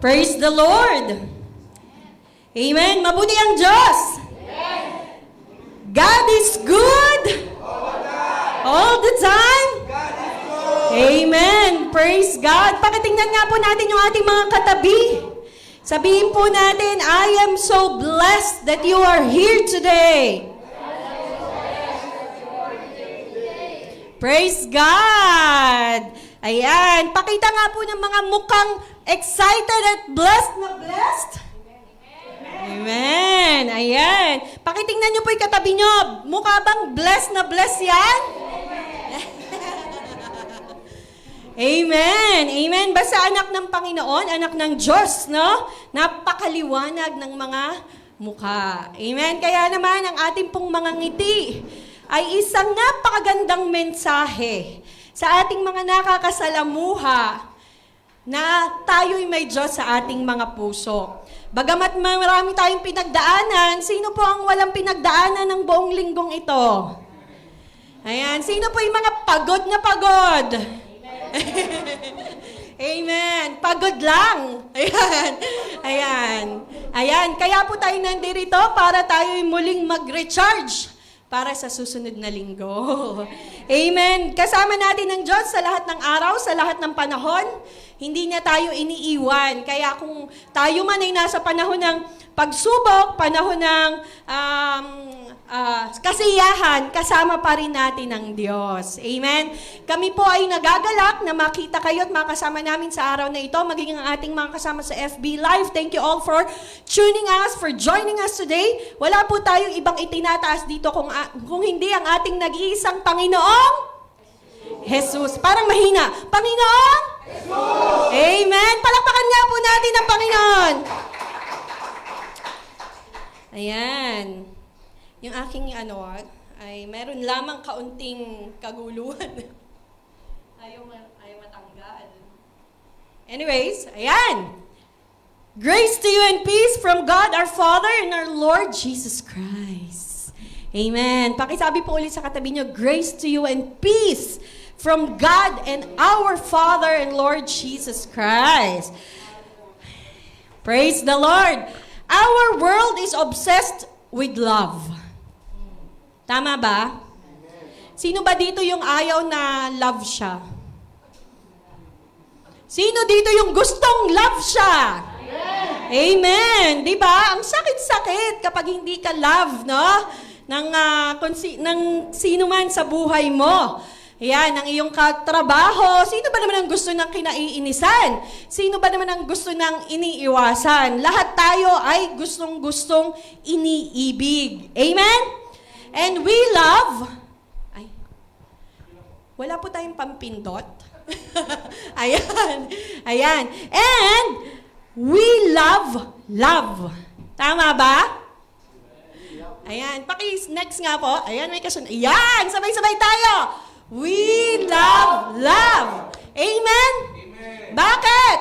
Praise the Lord! Amen! Mabuti ang Diyos! God is good! All the time? Amen! Praise God! Pakitingnan nga po natin yung ating mga katabi. Sabihin po natin, I am so blessed that you are here today. Praise God! Ayan, pakita nga po ng mga mukhang excited at blessed na blessed. Amen. Ayan. Pakitingnan niyo po yung katabi niyo. Mukha bang blessed na blessed yan? Amen. Amen. Basta anak ng Panginoon, anak ng Diyos, no? Napakaliwanag ng mga mukha. Amen. Kaya naman, ang ating pong mga ngiti ay isang napakagandang mensahe sa ating mga nakakasalamuha na tayo'y may Diyos sa ating mga puso. Bagamat marami tayong pinagdaanan, sino po ang walang pinagdaanan ng buong linggong ito? Ayan, sino po yung mga pagod na pagod? Amen. Pagod lang. Ayan. Ayan. Ayan. Kaya po tayo nandito para tayo'y muling mag-recharge para sa susunod na linggo. Amen. Kasama natin ang Diyos sa lahat ng araw, sa lahat ng panahon. Hindi niya tayo iniiwan. Kaya kung tayo man ay nasa panahon ng pagsubok, panahon ng kasiyahan, kasama pa rin natin ang Diyos. Amen? Kami po ay nagagalak na makita kayo at makasama namin sa araw na ito, magiging ang ating mga kasama sa FB Live. Thank you all for tuning us, for joining us today. Wala po tayong ibang itinataas dito kung hindi ang ating nag-iisang Panginoong Jesus. Parang mahina. Panginoon? Jesus! Amen. Palakpakan nga po natin ang Panginoon. Ayan. Yung aking ay meron lamang kaunting kaguluhan. Ayaw matanggal. Anyways, ayan. Grace to you and peace from God our Father and our Lord Jesus Christ. Amen. Pakisabi po ulit sa katabi niyo, grace to you and peace from God and our Father and Lord Jesus Christ. Praise the Lord. Our world is obsessed with love. Tama ba? Sino ba dito yung ayaw na love siya? Sino dito yung gustong love siya? Amen. Di ba? Ang sakit-sakit kapag hindi ka love, no? Ng sino man sa buhay mo. Yan, ang iyong katrabaho. Sino ba naman ang gusto ng kinaiinisan? Sino ba naman ang gusto ng iniiwasan? Lahat tayo ay gustong-gustong iniibig. Amen? And we love... wala po tayong pampindot. Ayan. Ayan. And we love love. Tama ba? Ayan. Next nga po. Ayan, may kasunod. Ayan! Sabay-sabay tayo! We love love. Amen? Amen. Bakit?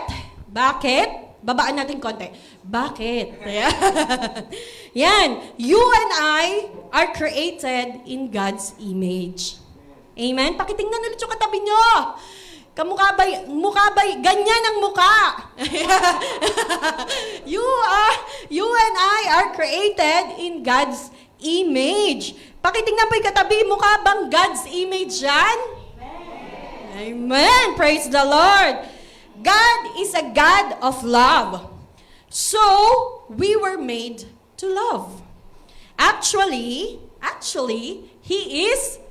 Bakit? Babaan natin konti. Bakit? Ayan. Yan. You and I are created in God's image. Amen? Pakitingnan ulit yung katabi nyo. Mukha ba, ganyan ang mukha. You and I are created in God's image. Pakitingnan po yung katabi, mukha bang God's image yan? Amen. Amen. Praise the Lord. God is a God of love. So, we were made to love. Actually, He is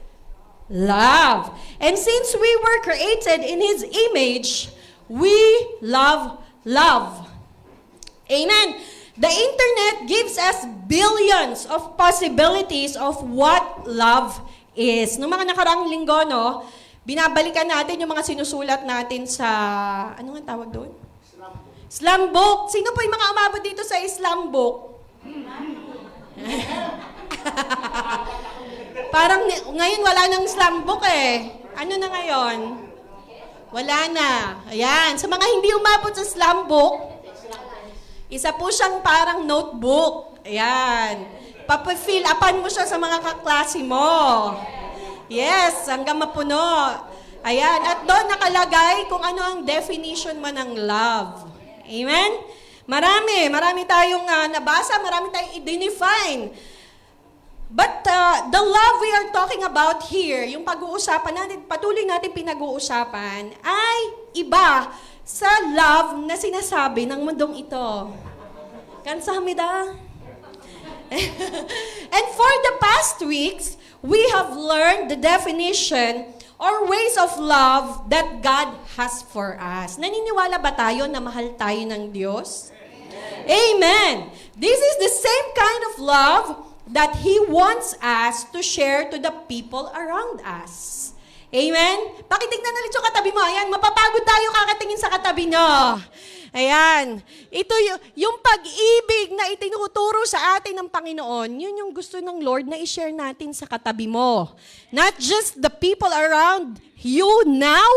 love. And since we were created in His image, we love love. Amen. The internet gives us billions of possibilities of what love is. Noong mga nakaraang linggo, no, binabalikan natin yung mga sinusulat natin sa, ano nga tawag doon? Slam book. Sino po yung mga umabot dito sa Islam book? Parang ngayon wala nang Islam book eh. Ano na ngayon? Wala na. Ayan. Sa mga hindi umabot sa Islam book, isa po siyang parang notebook. Ayan. Papafill upan mo siya sa mga kaklase mo. Yes, hanggang mapuno. Ayan. At doon nakalagay kung ano ang definition mo ng love. Amen? Marami tayong nabasa, marami tayong i-define. But the love we are talking about here, yung pag-uusapan natin, patuloy natin pinag-uusapan, ay iba sa love na sinasabi ng mundong ito. Kansahamnida? And for the past weeks, we have learned the definition or ways of love that God has for us. Naniniwala ba tayo na mahal tayo ng Diyos? Amen. This is the same kind of love that He wants us to share to the people around us. Amen? Pakitignan ulit yung katabi mo. Ayan, mapapagod tayo kakatingin sa katabi nyo. Ayan. Ito yung pag-ibig na itinuturo sa atin ng Panginoon, yun yung gusto ng Lord na i-share natin sa katabi mo. Not just the people around you now,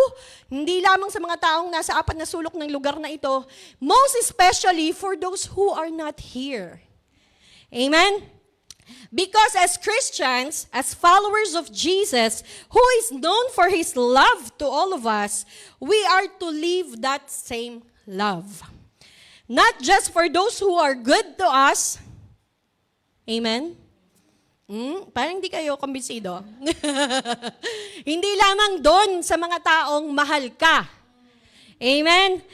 hindi lamang sa mga taong nasa apat na sulok ng lugar na ito, most especially for those who are not here. Amen? Because as Christians, as followers of Jesus, who is known for His love to all of us, we are to live that same love. Not just for those who are good to us. Amen? Parang hindi kayo kumbinsido. Hindi lamang doon sa mga taong mahal ka. Amen?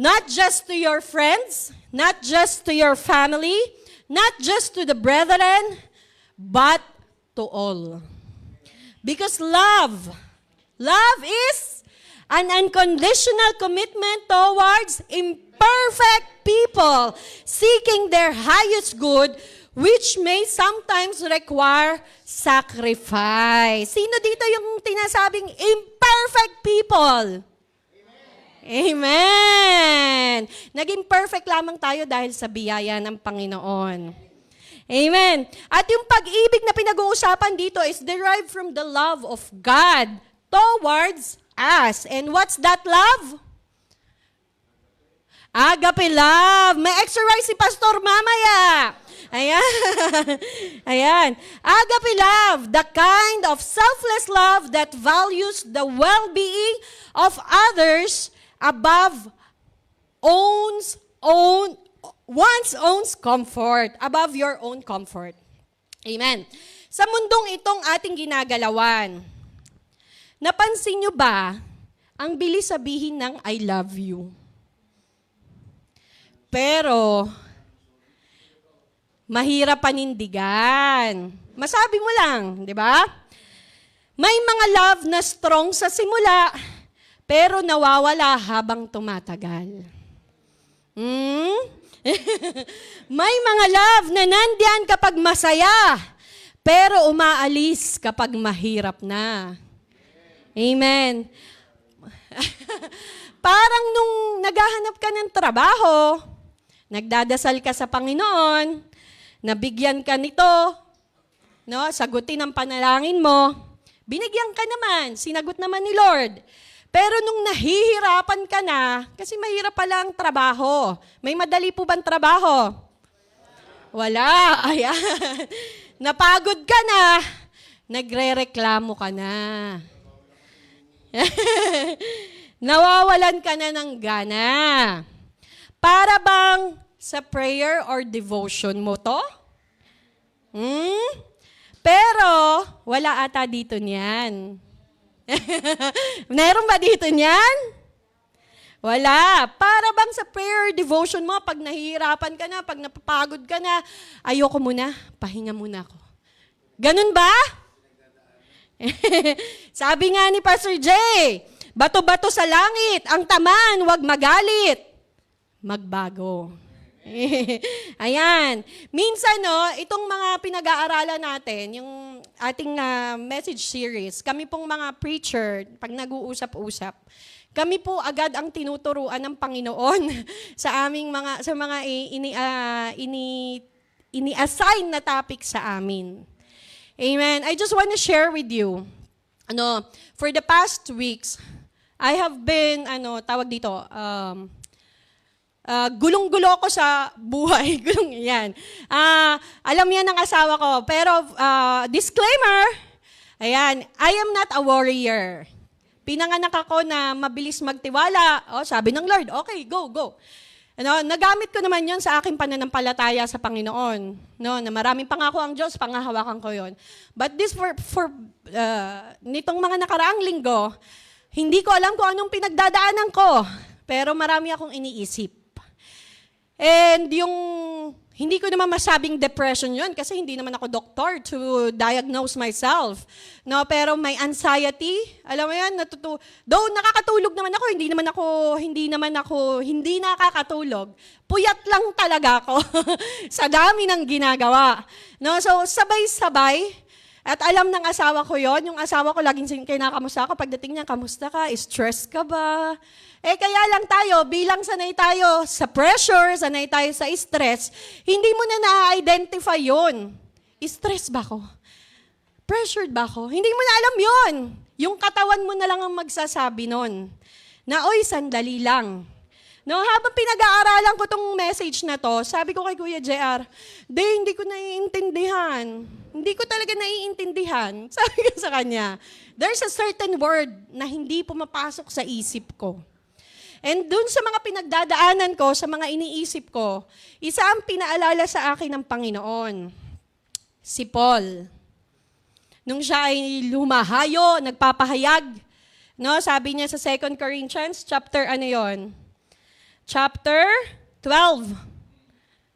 Not just to your friends, not just to your family, not just to the brethren, but to all. Because love is an unconditional commitment towards imperfect people seeking their highest good, which may sometimes require sacrifice. Sino dito yung tinasabing imperfect people? Amen. Naging perfect lamang tayo dahil sa biyaya ng Panginoon. Amen. At yung pag-ibig na pinag-uusapan dito is derived from the love of God towards us. And what's that love? Agape love. May exercise si Pastor mamaya. Ayan. Ayan. Agape love, the kind of selfless love that values the well-being of others above one's own comfort, above your own comfort. Amen. Sa mundong itong ating ginagalawan, napansin nyo ba ang bilis sabihin ng I love you? Pero, mahirap panindigan. Masabi mo lang, di ba? May mga love na strong sa simula, pero nawawala habang tumatagal. May mga love na nandiyan kapag masaya, pero umaalis kapag mahirap na. Amen. Parang nung naghahanap ka ng trabaho, nagdadasal ka sa Panginoon, nabigyan ka nito, no, sagutin ang panalangin mo, binigyan ka naman, sinagot naman ni Lord. Pero nung nahihirapan ka na, kasi mahirap pala ang trabaho. May madali po bang trabaho? Wala. Ayan. Napagod ka na, nagre-reklamo ka na. Nawawalan ka na ng gana. Para bang sa prayer or devotion mo to? Pero, wala ata dito niyan. Meron ba dito niyan? Wala. Para bang sa prayer devotion mo, pag nahihirapan ka na, pag napapagod ka na, ayoko muna, pahinga muna ako. Ganun ba? Sabi nga ni Pastor Jay, bato-bato sa langit, ang taman, wag magalit. Magbago. Ayan. Minsan, no, itong mga pinag-aaralan natin, yung ating message series, kami pong mga preacher, pag nag-uusap-usap, kami po agad ang tinuturuan ng Panginoon sa aming mga ini-assign na topic sa amin. Amen. I just want to share with you, for the past weeks, I have been, gulong-gulo ko sa buhay. Yan. Alam yan ng asawa ko. Pero, disclaimer, ayan, I am not a warrior. Pinanganak ako na mabilis magtiwala. Sabi ng Lord, okay, go. Nagamit ko naman yon sa aking pananampalataya sa Panginoon. Na maraming pangako ang Diyos, pangahawakan ko yon. But this nitong mga nakaraang linggo, hindi ko alam kung anong pinagdadaanan ko. Pero marami akong iniisip. And hindi ko naman masabing depression yon kasi hindi naman ako doktor to diagnose myself. Pero may anxiety, alam mo yan, though nakakatulog naman ako, hindi nakakatulog. Puyat lang talaga ako sa dami ng ginagawa. So sabay-sabay, at alam ng asawa ko yon, yung asawa ko laging kinakamusta ako, pagdating niya, kamusta ka? Stress ka ba? Kaya lang tayo, bilang sanay tayo sa pressure, sanay tayo sa stress, hindi mo na na-identify yun. Stress ba ako? Pressured ba ako? Hindi mo na alam yun. Yung katawan mo na lang ang magsasabi nun. Oy, sandali lang. Habang pinag-aaralan ko tong message na to, sabi ko kay Kuya JR, hindi ko naiintindihan. Hindi ko talaga naiintindihan. Sabi ko sa kanya, there's a certain word na hindi pumapasok sa isip ko. And dun sa mga pinagdadaanan ko, sa mga iniisip ko, isa ang pinaalala sa akin ng Panginoon. Si Paul. Nung siya ay lumahayo, nagpapahayag, sabi niya sa 2 Corinthians, chapter 12.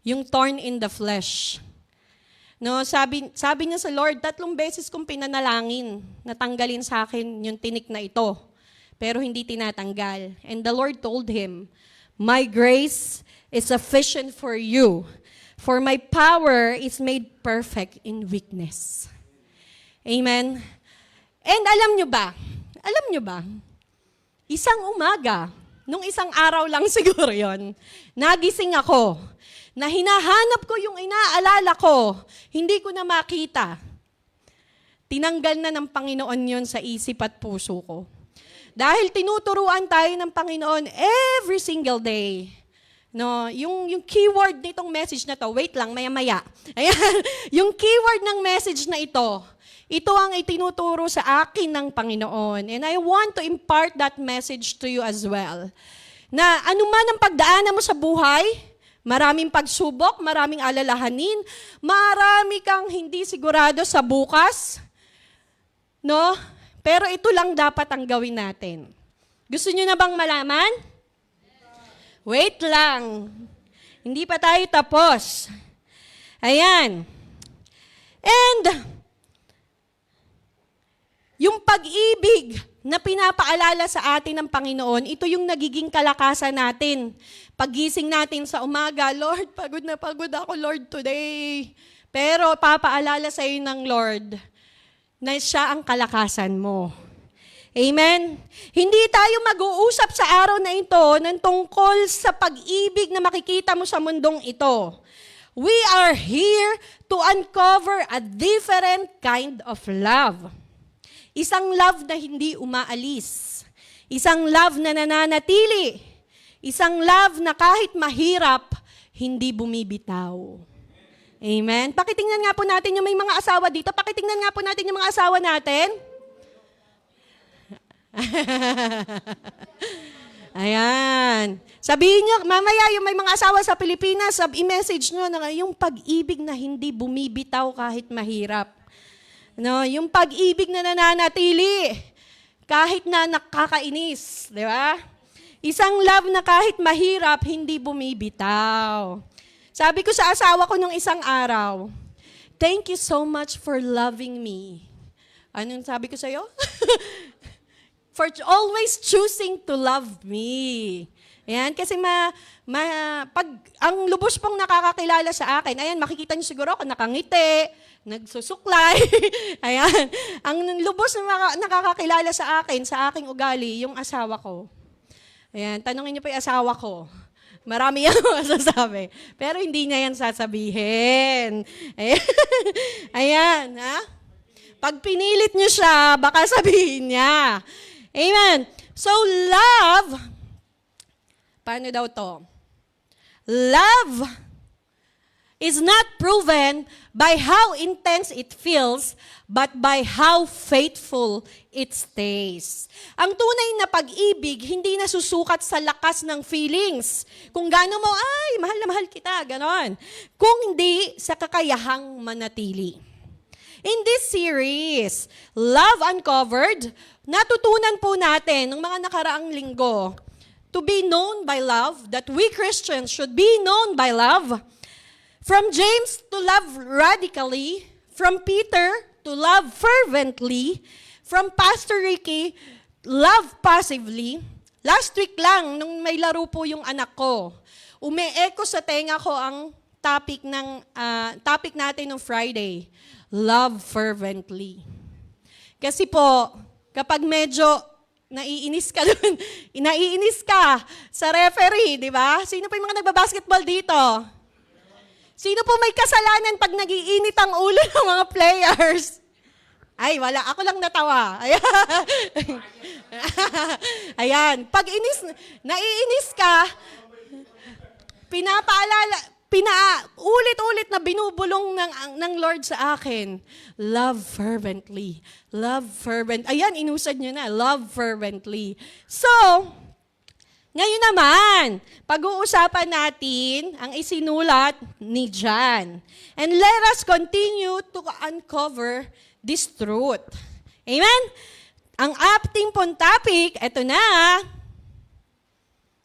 Yung thorn in the flesh. Sabi niya sa Lord, 3 beses kong pinanalangin, natanggalin sa akin yung tinik na ito. Pero hindi tinatanggal. And the Lord told him, my grace is sufficient for you, for my power is made perfect in weakness. Amen? And alam nyo ba, isang umaga, nung isang araw lang siguro yon, nagising ako, na hinahanap ko yung inaalala ko, hindi ko na makita. Tinanggal na ng Panginoon yon sa isip at puso ko. Dahil tinuturuan tayo ng Panginoon every single day. Yung keyword nitong message na to, wait lang, maya-maya. Ayan, yung keyword ng message na ito ang itinuturo sa akin ng Panginoon. And I want to impart that message to you as well. Na anuman ang pagdaanan mo sa buhay, maraming pagsubok, maraming alalahanin, marami kang hindi sigurado sa bukas, Pero ito lang dapat ang gawin natin. Gusto niyo na bang malaman? Wait lang. Hindi pa tayo tapos. Ayan. And, yung pag-ibig na pinapaalala sa atin ng Panginoon, ito yung nagiging kalakasan natin. Paggising natin sa umaga, Lord, pagod na pagod ako, Lord, today. Pero papaalala sa iyo ng Lord, na siya ang kalakasan mo. Amen? Hindi tayo mag-uusap sa araw na ito ng tungkol sa pag-ibig na makikita mo sa mundong ito. We are here to uncover a different kind of love. Isang love na hindi umaalis. Isang love na nananatili. Isang love na kahit mahirap, hindi bumibitaw. Amen. Pakitingnan nga po natin yung may mga asawa dito. Pakitingnan nga po natin yung mga asawa natin. Ayan. Sabihin nyo, mamaya yung may mga asawa sa Pilipinas, i-message nyo na yung pag-ibig na hindi bumibitaw kahit mahirap. Yung pag-ibig na nananatili kahit na nakakainis. Di ba? Isang love na kahit mahirap, hindi bumibitaw. Sabi ko sa asawa ko nung isang araw, thank you so much for loving me. Anong sabi ko sa'yo? For always choosing to love me. Ayan, kasi pag ang lubos pong nakakakilala sa akin, ayan, makikita niyo siguro ako nakangiti, nagsusuklay. Ayan, ang lubos na nakakakilala sa akin, sa aking ugali, yung asawa ko. Ayan, tanungin niyo pa yung asawa ko. Marami yan masasabi. Pero hindi niya yan sasabihin. Ayan, ha? Pag pinilit niyo siya, baka sabihin niya. Amen. So, love, paano daw to? Love is not proven by how intense it feels, but by how faithful it stays. Ang tunay na pag-ibig, hindi nasusukat sa lakas ng feelings. Kung gaano mo, ay, mahal na mahal kita, ganon. Kung hindi, sa kakayahang manatili. In this series, Love Uncovered, natutunan po natin ng mga nakaraang linggo to be known by love, that we Christians should be known by love. From James, to love radically. From Peter, to love fervently. From Pastor Ricky, love passively. Last week lang, nung may laro po yung anak ko, umi-echo sa tenga ko ang topic natin ng Friday, love fervently. Kasi po, kapag medyo naiinis ka dun, naiinis ka sa referee, di ba? Sino po yung mga nagbabasketball dito? Sino po may kasalanan pag nagiinit ang ulo ng mga players? Ay, wala. Ako lang natawa. Ayan. Ayan. Pag naiinis ka, ulit-ulit na binubulong ng Lord sa akin. Love fervently. Love fervent. Ayan, inusad nyo na. Love fervently. So, ngayon naman, pag-uusapan natin ang isinulat ni John. And let us continue to uncover this truth. Amen? Ang ating pong topic, eto na.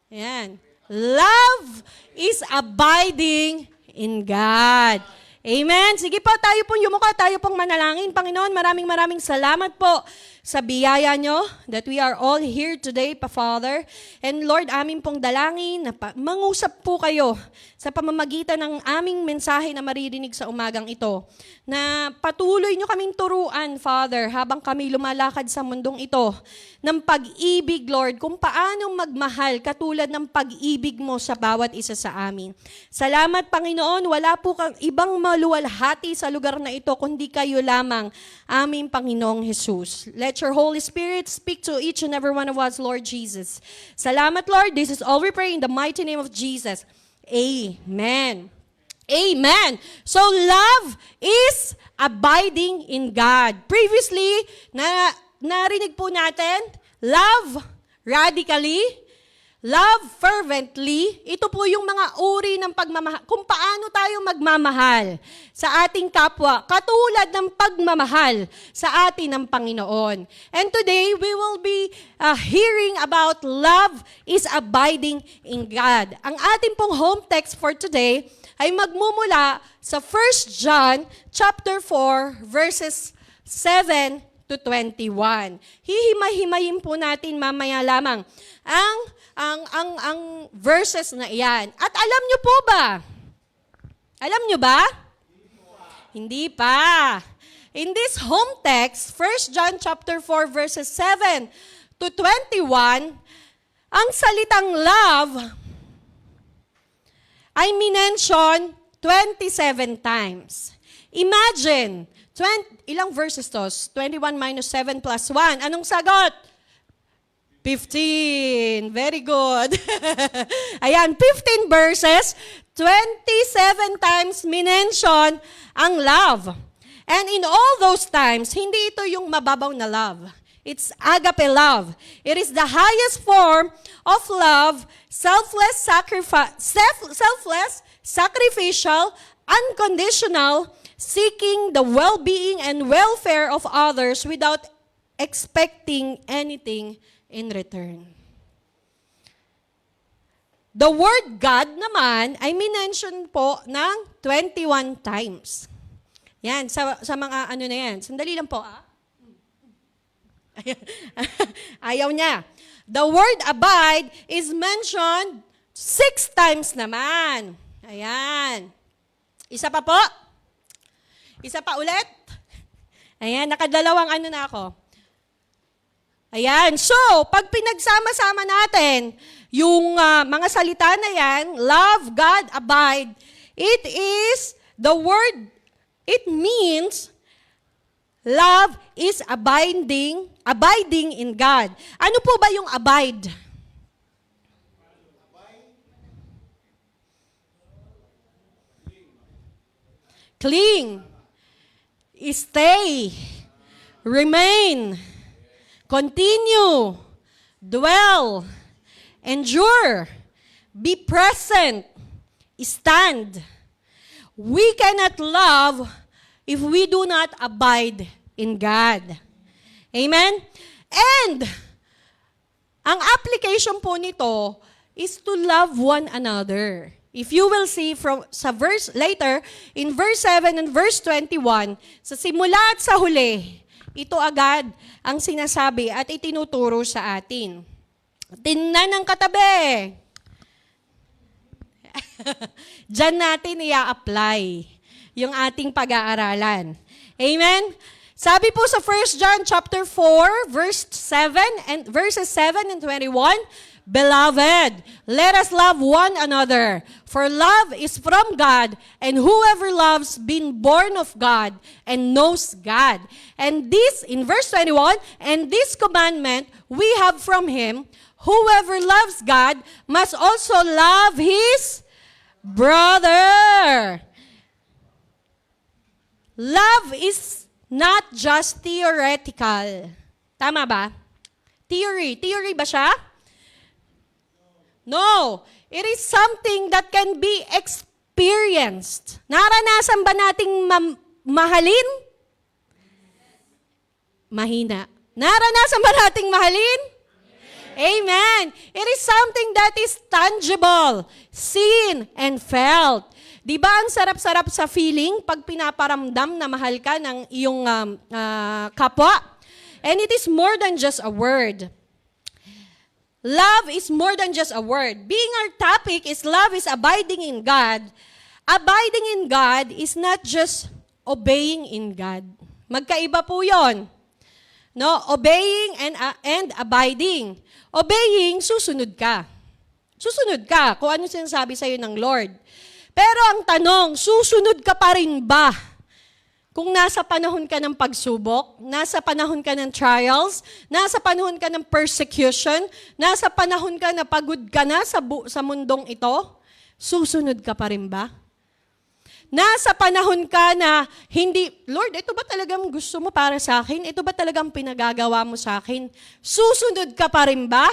Ayan. Love is abiding in God. Amen. Sige po, tayo pong yumuko, tayo pong manalangin. Panginoon, maraming salamat po sa biyaya nyo that we are all here today, Father. And Lord, amin pong dalangin na mangusap po kayo sa pamamagitan ng aming mensahe na maririnig sa umagang ito. Na patuloy nyo kaming turuan, Father, habang kami lumalakad sa mundong ito ng pag-ibig, Lord, kung paano magmahal katulad ng pag-ibig mo sa bawat isa sa amin. Salamat, Panginoon, wala po kang ibang maluwalhati sa lugar na ito, kundi kayo lamang, aming Panginoong Jesus. Let your Holy Spirit speak to each and every one of us, Lord Jesus. Salamat, Lord. This is all we pray in the mighty name of Jesus. Amen. Amen. So, love is abiding in God. Previously, narinig po natin, love radically, love fervently. Ito po yung mga uri ng pagmamahal. Kung paano tayo magmamahal sa ating kapwa, katulad ng pagmamahal sa atin ng Panginoon. And today, we will be hearing about love is abiding in God. Ang ating pong home text for today ay magmumula sa 1 John chapter 4 verses 7 to 21. Hihimay-himayin po natin mamaya lamang ang verses na iyan. At alam nyo po ba? Alam nyo ba? Hindi pa. In this home text, 1 John chapter 4 verses 7 to 21, ang salitang love ay minention 27 times. Imagine, ilang verses to? 21 minus 7 plus 1. Anong sagot? 15. Very good. Ayan, 15 verses, 27 times minention ang love. And in all those times, hindi ito yung mababaw na love. It's agape love. It is the highest form of love, selfless, sacrificial, unconditional, seeking the well-being and welfare of others without expecting anything in return. The word God naman ay minention po ng 21 times. Yan, sa mga ano na yan. Sandali lang po, Ayaw niya. The word abide is mentioned 6 times naman. Ayan. Isa pa po. Isa pa ulit. Ayan, nakadalawang ano na ako. Ayan. So, pag pinagsama-sama natin yung mga salita na yan, love, God, abide, it is the word, it means love is abiding in God. Ano po ba yung abide? cling, stay, remain, continue, dwell, endure, be present, stand. We cannot love if we do not abide in God. Amen? And, ang application po nito is to love one another. If you will see sa verse later, in verse 7 and verse 21, sa simula at sa huli, ito agad ang sinasabi at itinuturo sa atin. Tingnan ng katabi. Diyan natin i-apply yung ating pag-aaralan. Amen? Sabi po sa 1 John chapter 4, verses 7 and 21, Beloved, let us love one another, for love is from God, and whoever loves been born of God and knows God. And this, in verse 21, and this commandment we have from Him, whoever loves God must also love his brother. Love is not just theoretical. Tama ba? Theory. Theory ba siya? No. It is something that can be experienced. Naranasan ba nating mahalin? Mahina. Naranasan ba nating mahalin? Amen. It is something that is tangible, seen, and felt. Di ba ang sarap-sarap sa feeling pag pinaparamdam na mahal ka ng iyong kapwa? And it is more than just a word. Love is more than just a word. Being our topic is love is abiding in God. Abiding in God is not just obeying in God. Magkaiba po yon. No, obeying and abiding. Obeying, susunod ka. Susunod ka kung ano sinasabi sa'yo ng Lord. Pero ang tanong, susunod ka pa rin ba? Kung nasa panahon ka ng pagsubok, nasa panahon ka ng trials, nasa panahon ka ng persecution, nasa panahon ka na pagod ka na sa mundong ito, susunod ka pa rin ba? Nasa panahon ka na hindi, Lord, ito ba talagang gusto mo para sa akin? Ito ba talagang pinagagawa mo sa akin? Susunod ka pa rin ba?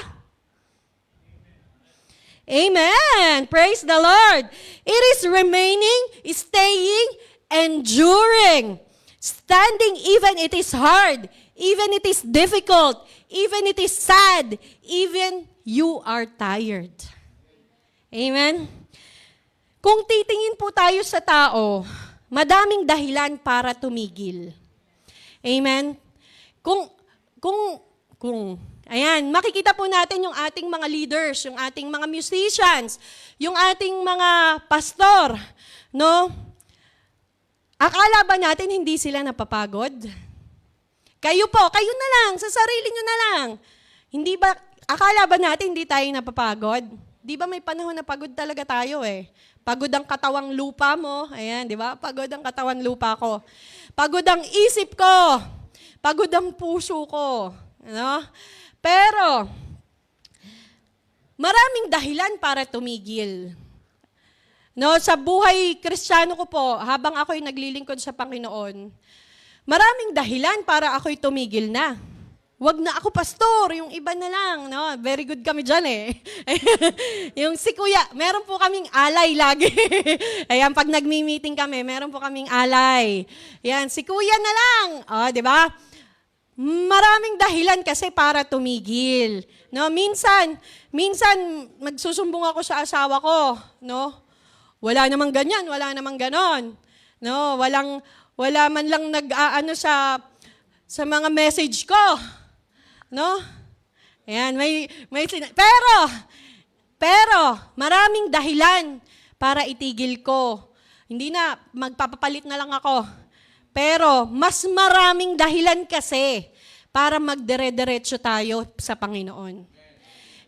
Amen! Praise the Lord! It is remaining, staying, enduring, standing even it is hard, even it is difficult, even it is sad, even you are tired. Amen? Kung titingin po tayo sa tao, madaming dahilan para tumigil. Amen? Ayan, makikita po natin yung ating mga leaders, yung ating mga musicians, yung ating mga pastor, no? Akala ba natin hindi sila napapagod? Kayo na lang, sa sarili nyo na lang. Akala ba natin hindi tayo napapagod? Di ba may panahon na pagod talaga tayo eh? Pagod ang katawang lupa mo. Ayan, di ba? Pagod ang katawang lupa ko. Pagod ang isip ko. Pagod ang puso ko. Ano? Pero, maraming dahilan para tumigil. No, sa buhay Kristiyano ko po, habang ako'y naglilingkod sa Panginoon, maraming dahilan para ako'y tumigil na. Wag na ako pastor, yung iba na lang, no? Very good kami diyan eh. Yung si Kuya, meron po kaming alay lagi. Ayan, pag nagmi-meeting kami, meron po kaming alay. Yan, si Kuya na lang. Oh, di ba? Maraming dahilan kasi para tumigil. No, minsan magsusumbong ako sa asawa ko, no? Wala namang ganyan, wala namang ganon. No, wala man lang nag-aano sa mga message ko. No? Ayan, pero maraming dahilan para itigil ko. Hindi na magpapapalit na lang ako. Pero mas maraming dahilan kasi para magdire-diretso tayo sa Panginoon.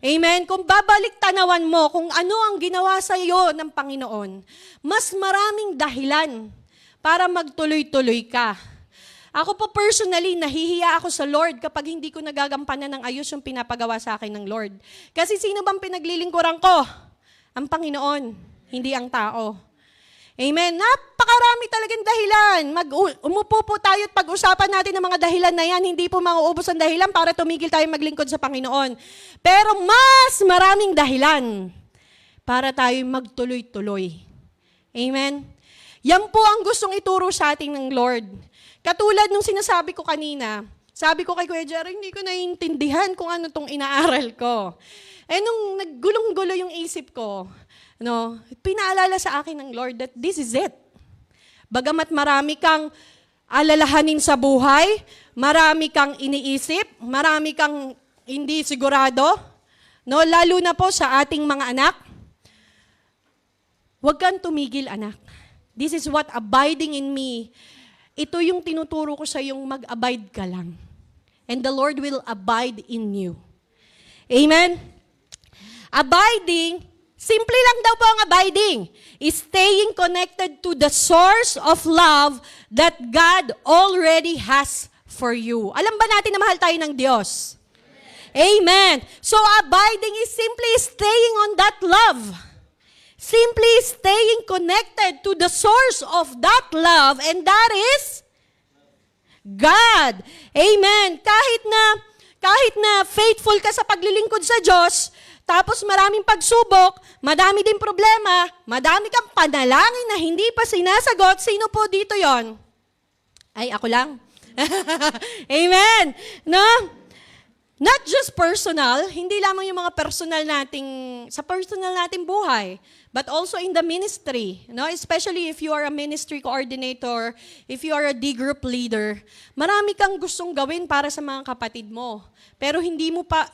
Amen? Kung babalik tanawan mo kung ano ang ginawa sa iyo ng Panginoon, mas maraming dahilan para magtuloy-tuloy ka. Ako po personally, nahihiya ako sa Lord kapag hindi ko nagagampanan ng ayos yung pinapagawa sa akin ng Lord. Kasi sino bang pinaglilingkuran ko? Ang Panginoon, hindi ang tao. Amen. Napakarami talagang dahilan. Umupo po tayo at pag-usapan natin ang mga dahilan na yan. Hindi po mauubos ang dahilan para tumigil tayo maglingkod sa Panginoon. Pero mas maraming dahilan para tayo magtuloy-tuloy. Amen. Yan po ang gustong ituro sa ating ng Lord. Katulad nung sinasabi ko kanina, sabi ko kay Kuya Jerry, hindi ko naiintindihan kung ano tong inaaral ko. Nung naggulong-gulo yung isip ko, pinaalala sa akin ng Lord that this is it. Bagamat marami kang alalahanin sa buhay, marami kang iniisip, marami kang hindi sigurado, lalo na po sa ating mga anak, huwag kang tumigil, anak. This is what abiding in me. Ito yung tinuturo ko sa yung mag-abide ka lang. And the Lord will abide in you. Amen? Abiding, simple lang daw po ang abiding. Is staying connected to the source of love that God already has for you. Alam ba natin na mahal tayo ng Diyos? Amen. So abiding is simply staying on that love. Simply staying connected to the source of that love, and that is God. Amen. Kahit na faithful ka sa paglilingkod sa Diyos, tapos maraming pagsubok, madami din problema, madami kang panalangin na hindi pa sinasagot, sino po dito yon? Ay, ako lang. Amen. Not just personal, hindi lamang yung mga sa personal nating buhay, but also in the ministry. Especially if you are a ministry coordinator, if you are a D group leader, marami kang gustong gawin para sa mga kapatid mo. Pero hindi mo pa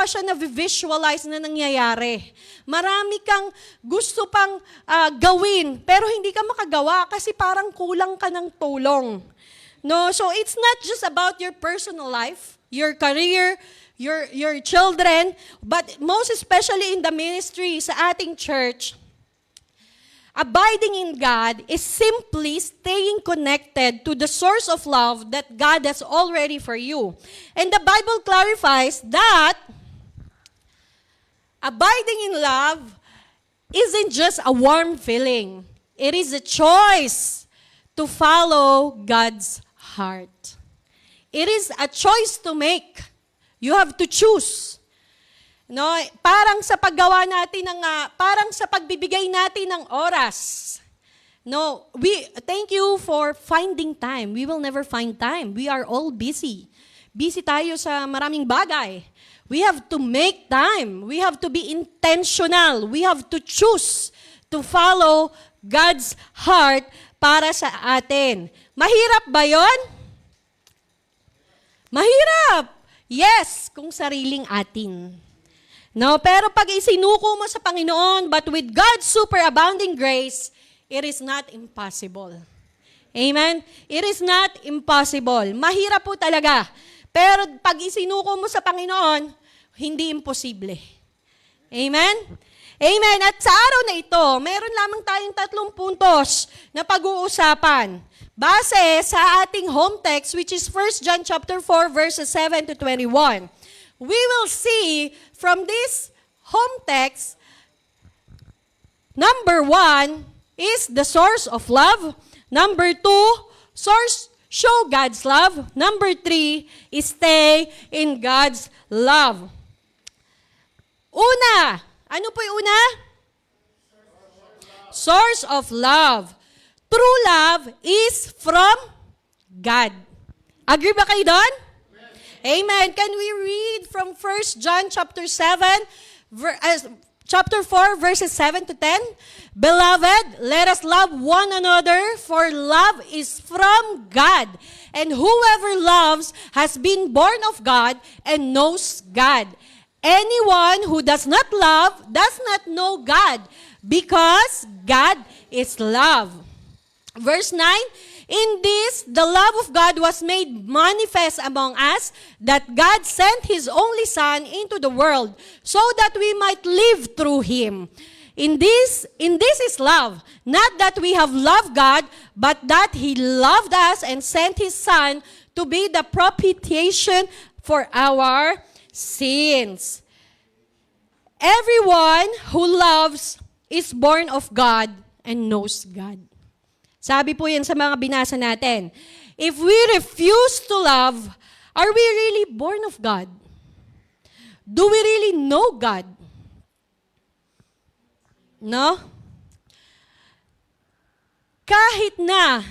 siya na-visualize na nangyayari. Marami kang gusto pang gawin, pero hindi ka makagawa kasi parang kulang ka ng tulong. So it's not just about your personal life, your career, your children, but most especially in the ministry sa ating church. Abiding in God is simply staying connected to the source of love that God has already for you. And the Bible clarifies that abiding in love isn't just a warm feeling. It is a choice to follow God's heart. It is a choice to make. You have to choose. Parang sa paggawa natin parang sa pagbibigay natin ng oras. Thank you for finding time. We will never find time. We are all busy. Busy tayo sa maraming bagay. We have to make time. We have to be intentional. We have to choose to follow God's heart para sa atin. Mahirap ba yon? Mahirap. Yes, kung sariling atin. Pero pag isinuko mo sa Panginoon, but with God's superabounding grace, it is not impossible. Amen? It is not impossible. Mahirap po talaga. Pero pag isinuko mo sa Panginoon, hindi imposible. Amen? Amen. At sa araw na ito, meron lamang tayong 3 puntos na pag-uusapan. Base sa ating home text, which is 1 John chapter 4, verses 7 to 21. We will see from this home text, number 1 is the source of love. Number 2, show God's love. Number 3 is stay in God's love. Una, ano po yung una? Source of love. True love is from God. Agree ba kayo doon? Amen. Can we read from 1 John chapter 4, verses 7 to 10? Beloved, let us love one another, for love is from God. And whoever loves has been born of God and knows God. Anyone who does not love does not know God, because God is love. Verse 9, in this, the love of God was made manifest among us, that God sent His only Son into the world, so that we might live through Him. In this is love, not that we have loved God, but that He loved us and sent His Son to be the propitiation for our sins. Everyone who loves is born of God and knows God. Sabi po yan sa mga binasa natin. If we refuse to love, are we really born of God? Do we really know God? No? Kahit na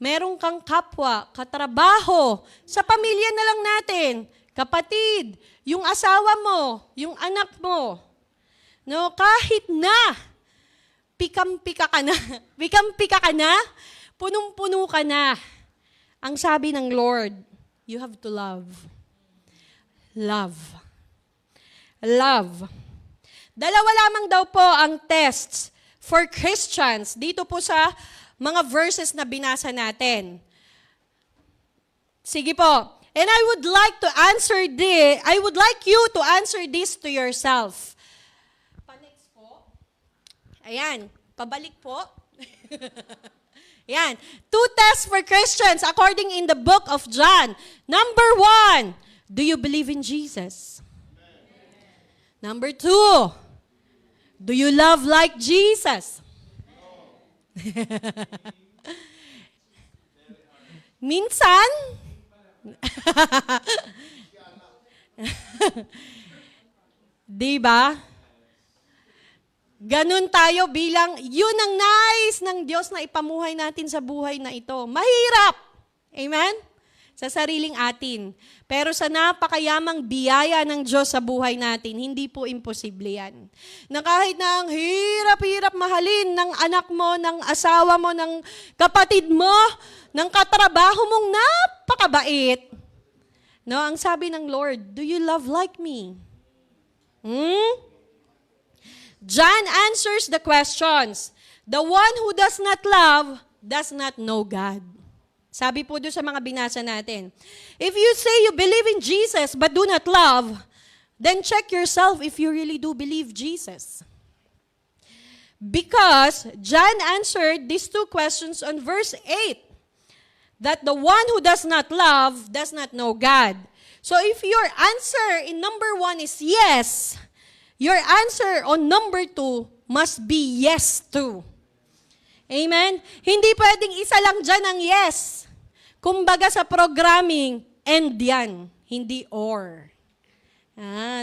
meron kang kapwa, katrabaho, sa pamilya na lang natin, kapatid, yung asawa mo, yung anak mo, no, kahit na pikam-pika ka na, pikam-pika ka na, punong-puno ka na. Ang sabi ng Lord, you have to love. Love. Love. Dalawa lamang daw po ang tests for Christians dito po sa mga verses na binasa natin. Sige po. And I would like you to answer this to yourself. Pa-next po. Ayan, pabalik po. Ayan. 2 tests for Christians according in the book of John. Number 1, do you believe in Jesus? Number 2, do you love like Jesus? Minsan, diba? Ganun tayo bilang, yun ang nais ng Diyos na ipamuhay natin sa buhay na ito. Mahirap. Amen? Sa sariling atin. Pero sa napakayamang biyaya ng Diyos sa buhay natin, hindi po imposible yan. Na kahit na ang hirap-hirap mahalin ng anak mo, ng asawa mo, ng kapatid mo, ng katrabaho mong napakabait. No, ang sabi ng Lord, do you love like me? John answers the questions. The one who does not love does not know God. Sabi po doon sa mga binasa natin. If you say you believe in Jesus but do not love, then check yourself if you really do believe Jesus. Because John answered these 2 questions on verse 8. That the one who does not love does not know God. So if your answer in number 1 is yes, your answer on number 2 must be yes too. Amen? Hindi pwedeng isa lang dyan ang yes. Kumbaga sa programming, and yan, hindi or.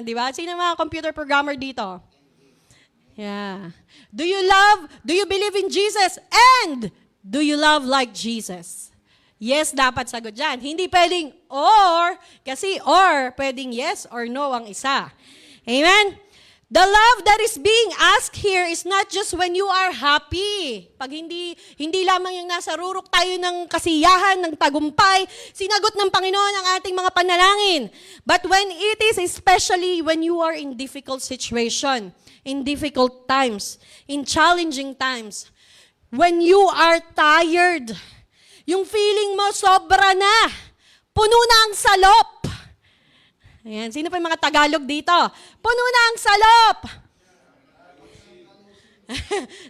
Di ba? Sino mga computer programmer dito? Yeah. Do you believe in Jesus? And do you love like Jesus? Yes, dapat sagot dyan. Hindi pwedeng or, kasi or, pwedeng yes or no ang isa. Amen? The love that is being asked here is not just when you are happy. Pag hindi lamang yung nasa rurok tayo ng kasiyahan, ng tagumpay, sinagot ng Panginoon ang ating mga panalangin. But when it is especially when you are in difficult situation, in difficult times, in challenging times, when you are tired, yung feeling mo sobra na, puno na ang salop. Ayan, sino pa yung mga Tagalog dito? Puno na ang salop.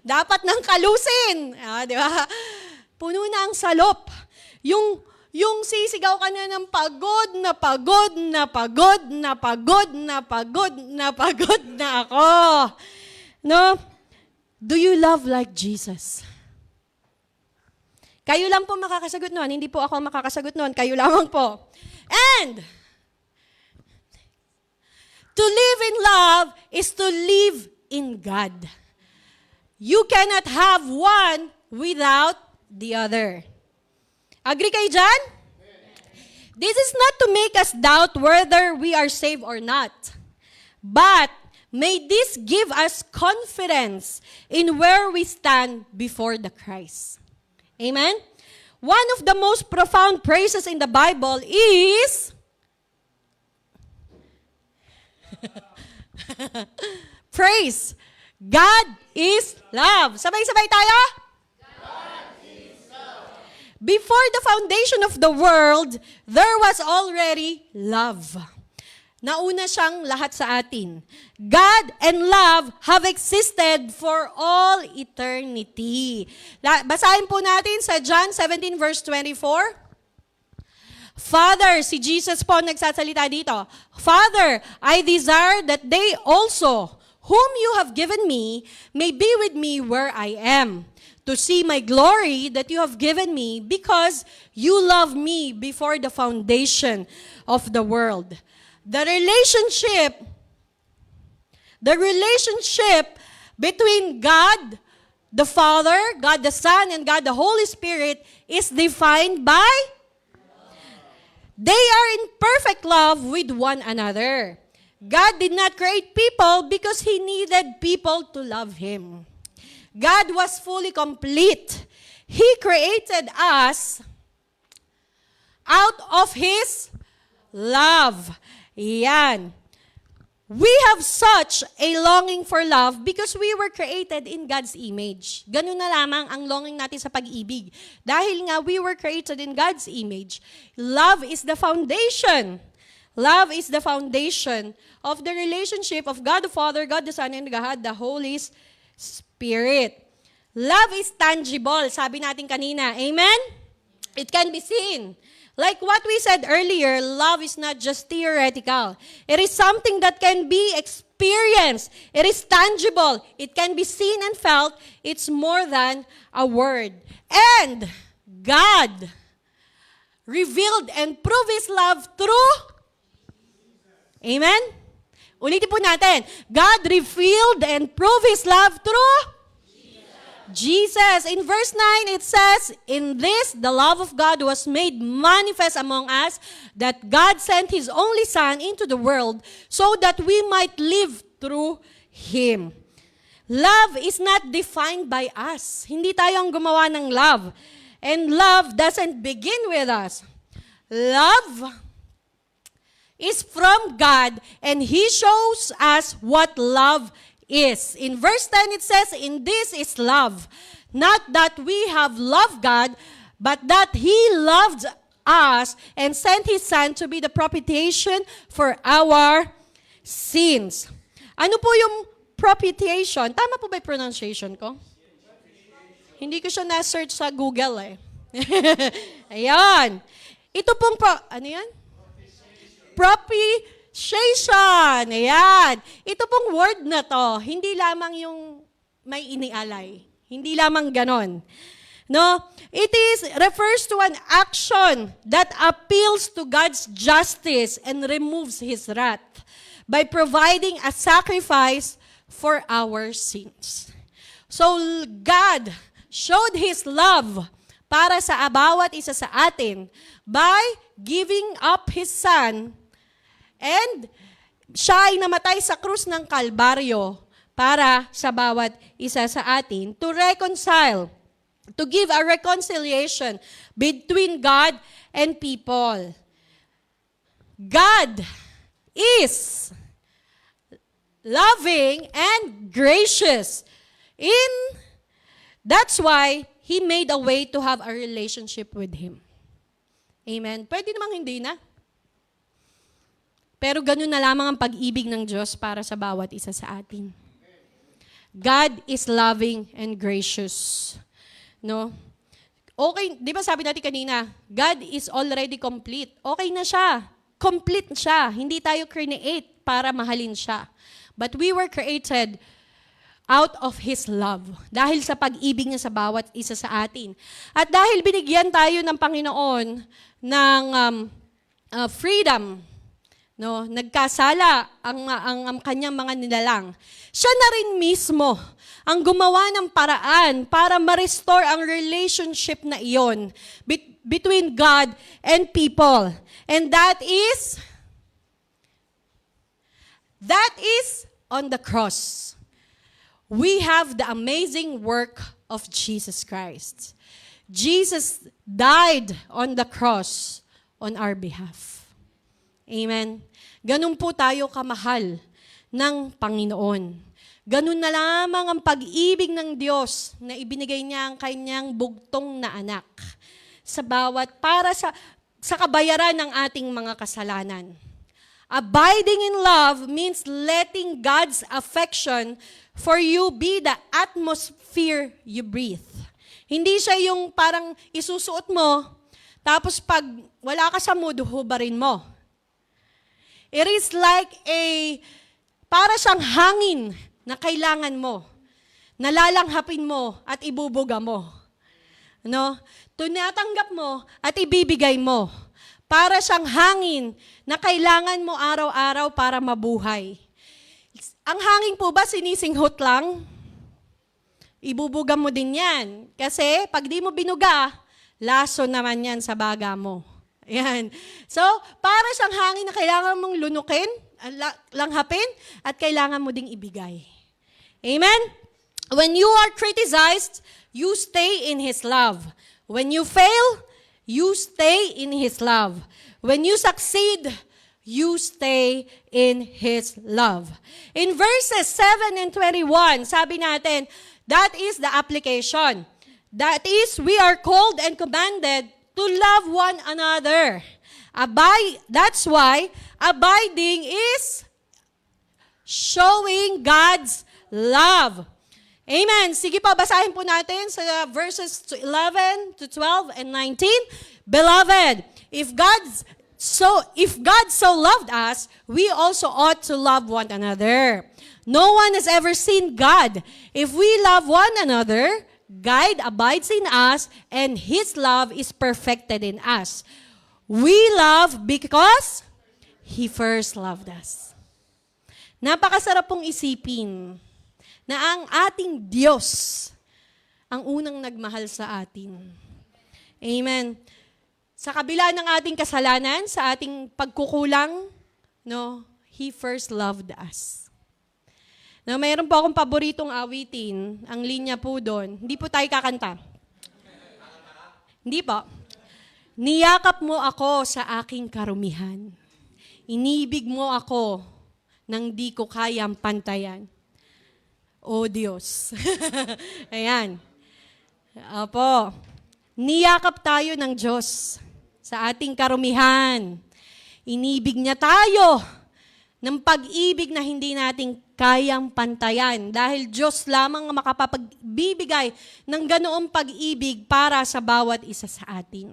Dapat nang kalusin. Di ba? Puno na ang salop. Yung sisigaw ka na ng pagod na pagod na pagod na pagod na pagod na pagod na ako. No? Do you love like Jesus? Kayo lang po makakasagot noon. Hindi po ako makakasagot noon. Kayo lamang po. And to live in love is to live in God. You cannot have one without the other. Agree kayo dyan? This is not to make us doubt whether we are saved or not. But may this give us confidence in where we stand before the Christ. Amen? One of the most profound praises in the Bible is praise. God is love. Sabay-sabay tayo? God is love. Before the foundation of the world, there was already love. Nauna siyang lahat sa atin. God and love have existed for all eternity. Basahin po natin sa John 17 verse 24. Father, si Jesus po nagsasalita dito. Father, I desire that they also whom you have given me may be with me where I am, to see my glory that you have given me, because you loved me before the foundation of the world. The relationship between God the Father, God the Son, and God the Holy Spirit is defined by they are in perfect love with one another. God did not create people because He needed people to love Him. God was fully complete. He created us out of His love. Yan. We have such a longing for love because we were created in God's image. Ganun na lamang ang longing natin sa pag-ibig. Dahil nga we were created in God's image. Love is the foundation. Love is the foundation of the relationship of God the Father, God the Son, and God the Holy Spirit. Love is tangible, sabi natin kanina. Amen? It can be seen. Like what we said earlier, love is not just theoretical. It is something that can be experienced. It is tangible. It can be seen and felt. It's more than a word. And God revealed and proved His love through, amen? Ulitin po natin. God revealed and proved His love through Jesus. In verse 9, it says, in this, the love of God was made manifest among us, that God sent His only Son into the world so that we might live through Him. Love is not defined by us. Hindi tayo ang gumawa ng love. And love doesn't begin with us. Love is from God, and He shows us what love is. In verse 10, it says, in this is love, not that we have loved God, but that He loved us and sent His Son to be the propitiation for our sins. Ano po yung propitiation? Tama po ba yung pronunciation ko? Hindi ko siya na-search sa Google eh. Ayan. Ito pong, ano yan? Propitiation. Ayan. Ito pong word na to, hindi lamang yung may inialay. Hindi lamang ganon. No? It refers to an action that appeals to God's justice and removes His wrath by providing a sacrifice for our sins. So, God showed His love para sa bawat isa sa atin by giving up His Son. And siya ay namatay sa krus ng Kalbaryo para sa bawat isa sa atin to reconcile, to give a reconciliation between God and people. God is loving and gracious. That's why He made a way to have a relationship with Him. Amen. Pwede namang hindi na. Pero ganun na lamang ang pag-ibig ng Diyos para sa bawat isa sa atin. God is loving and gracious. No? Okay, di ba sabi natin kanina, God is already complete. Okay na siya. Complete siya. Hindi tayo create para mahalin siya. But we were created out of His love. Dahil sa pag-ibig niya sa bawat isa sa atin. At dahil binigyan tayo ng Panginoon ng freedom, no, nagkasala ang kanyang mga nilalang. Siya na rin mismo ang gumawa ng paraan para ma-restore ang relationship na iyon between God and people. And that is on the cross. We have the amazing work of Jesus Christ. Jesus died on the cross on our behalf. Amen. Ganun po tayo kamahal ng Panginoon. Ganun na lamang ang pag-ibig ng Diyos na ibinigay niya ang kanyang bugtong na anak sa bawat para sa kabayaran ng ating mga kasalanan. Abiding in love means letting God's affection for you be the atmosphere you breathe. Hindi siya yung parang isusuot mo, tapos pag wala ka sa mood, hubarin mo. It is like para siyang hangin na kailangan mo, nalalanghapin mo at ibubuga mo. No? Tinatanggap mo at ibibigay mo. Para siyang hangin na kailangan mo araw-araw para mabuhay. Ang hangin po ba sinisinghot lang? Ibubuga mo din yan. Kasi pag di mo binuga, laso naman yan sa baga mo. Ayan. So, para siyang hangin na kailangan mong lunukin, langhapin, at kailangan mo ding ibigay. Amen? When you are criticized, you stay in His love. When you fail, you stay in His love. When you succeed, you stay in His love. In verses 7 and 21, sabi natin, that is the application. That is, we are called and commanded to love one another. That's why abiding is showing God's love. Amen. Sige po, basahin po natin sa verses 11 to 12 and 19. Beloved, if God so loved us, we also ought to love one another. No one has ever seen God. If we love one another, God abides in us, and His love is perfected in us. We love because He first loved us. Napakasarap pong isipin na ang ating Diyos ang unang nagmahal sa atin. Amen. Sa kabila ng ating kasalanan, sa ating pagkukulang, no, He first loved us. Now, mayroon po akong paboritong awitin. Ang linya po doon. Hindi po tayo kakanta. Hindi po. Niyakap mo ako sa aking karumihan. Inibig mo ako nang di ko kayang pantayan. O Diyos. Ayan. Opo. Niyakap tayo ng Diyos sa ating karumihan. Inibig niya tayo ng pag-ibig na hindi natin kayang pantayan. Dahil Diyos lamang ang makapagbibigay ng ganoong pag-ibig para sa bawat isa sa atin.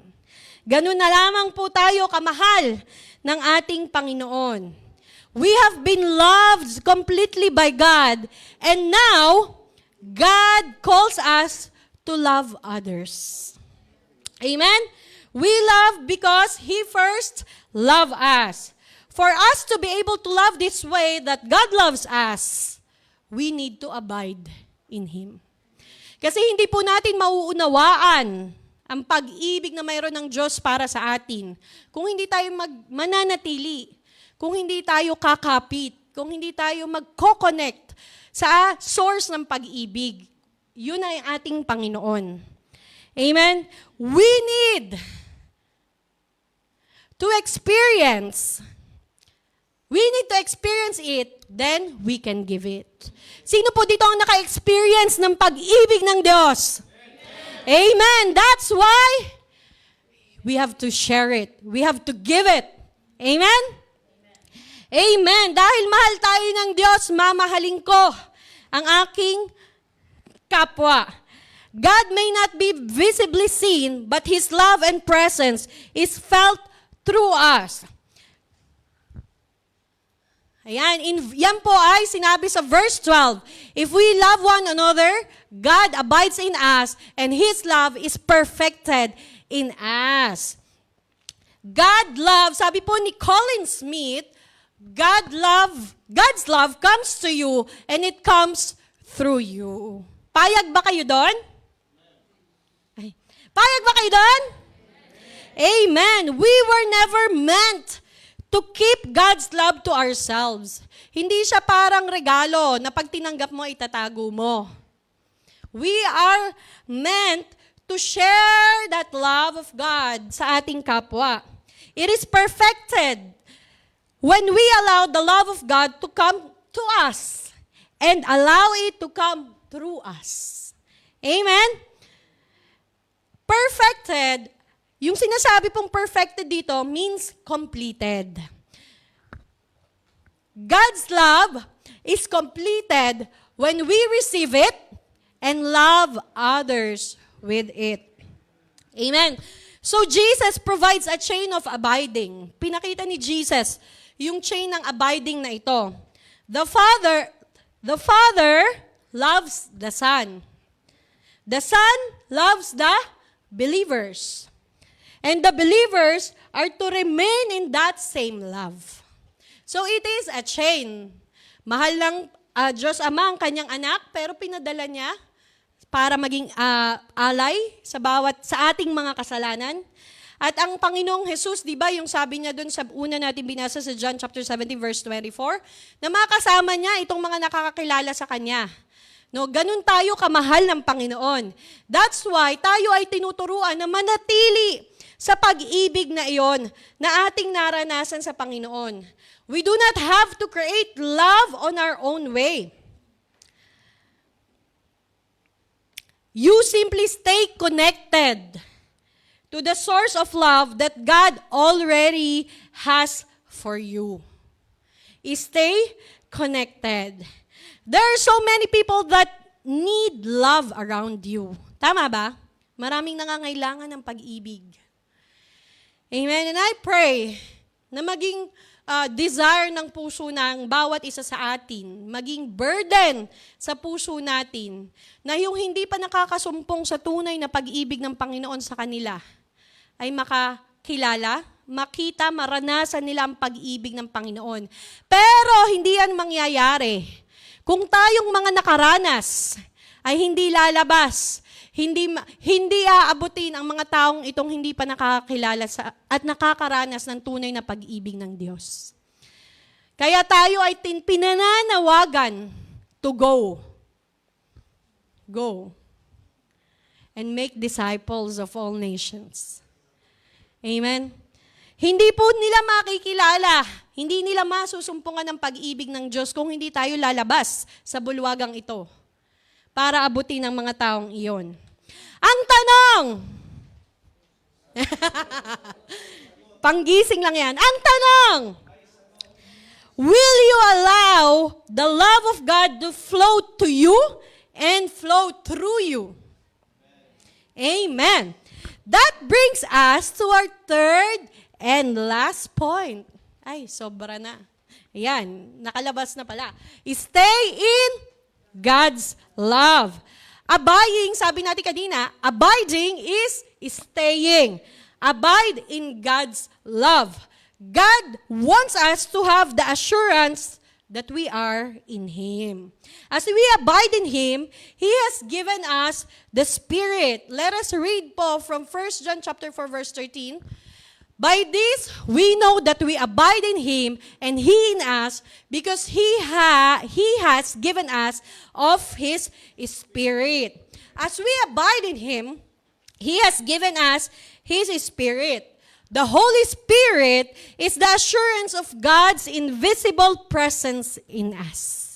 Ganun na lamang po tayo kamahal ng ating Panginoon. We have been loved completely by God, and now, God calls us to love others. Amen? We love because He first loved us. For us to be able to love this way that God loves us, we need to abide in Him. Kasi hindi po natin mauunawaan ang pag-ibig na mayroon ng Diyos para sa atin kung hindi tayo mananatili, kung hindi tayo kakapit, kung hindi tayo magko-connect sa source ng pag-ibig. Yun ay ating Panginoon. Amen? We need to experience it, then we can give it. Sino po dito ang naka-experience ng pag-ibig ng Diyos? Amen. That's why we have to share it. We have to give it. Amen? Amen. Dahil mahal tayo ng Diyos, mamahalin ko ang aking kapwa. God may not be visibly seen, but His love and presence is felt through us. Ayan, yan po ay sinabi sa verse 12. If we love one another, God abides in us, and His love is perfected in us. God love, sabi po ni Colin Smith, God's love comes to you, and it comes through you. Payag ba kayo doon? Payag ba kayo doon? Amen. We were never meant to keep God's love to ourselves. Hindi siya parang regalo na pag tinanggap mo, itatago mo. We are meant to share that love of God sa ating kapwa. It is perfected when we allow the love of God to come to us and allow it to come through us. Amen? Perfected, yung sinasabi pong perfected dito means completed. God's love is completed when we receive it and love others with it. Amen. So Jesus provides a chain of abiding. Pinakita ni Jesus yung chain ng abiding na ito. The The Father loves the Son. The Son loves the believers. And the believers are to remain in that same love. So it is a chain. Mahal ng Diyos Ama ang kanyang anak, pero pinadala niya para maging alay sa ating mga kasalanan. At ang Panginoong Jesus, di ba, yung sabi niya doon sa una natin binasa sa John chapter 17 verse 24, na makasama niya itong mga nakakakilala sa Kanya. No, ganun tayo kamahal ng Panginoon. That's why tayo ay tinuturuan na manatili sa pag-ibig na iyon na ating naranasan sa Panginoon. We do not have to create love on our own way. You simply stay connected to the source of love that God already has for you. Stay connected. There are so many people that need love around you. Tama ba? Maraming nangangailangan ng pag-ibig. Amen. And I pray na maging desire ng puso ng bawat isa sa atin, maging burden sa puso natin, na yung hindi pa nakakasumpong sa tunay na pag-ibig ng Panginoon sa kanila, ay makakilala, makita, maranasan nila ang pag-ibig ng Panginoon. Pero hindi yan mangyayari kung tayong mga nakaranas ay hindi lalabas, hindi aabutin ang mga taong itong hindi pa nakakilala at nakakaranas ng tunay na pag-ibig ng Diyos. Kaya tayo ay pinananawagan to go. Go. And make disciples of all nations. Amen? Hindi po nila makikilala, hindi nila masusumpungan ng pag-ibig ng Diyos kung hindi tayo lalabas sa bulwagang ito para abutin ang mga taong iyon. Ang tanong, panggising lang yan, ang tanong, will you allow the love of God to flow to you and flow through you? Amen. That brings us to our third and last point. Ay, sobra na. Ayan, nakalabas na pala. Stay in God's love. Abiding, sabi natin kanina, abiding is staying. Abide in God's love. God wants us to have the assurance that we are in Him. As we abide in Him, He has given us the Spirit. Let us read po from 1 John chapter 4 verse 13. By this, we know that we abide in Him and He in us because He has given us of His Spirit. As we abide in Him, He has given us His Spirit. The Holy Spirit is the assurance of God's invisible presence in us.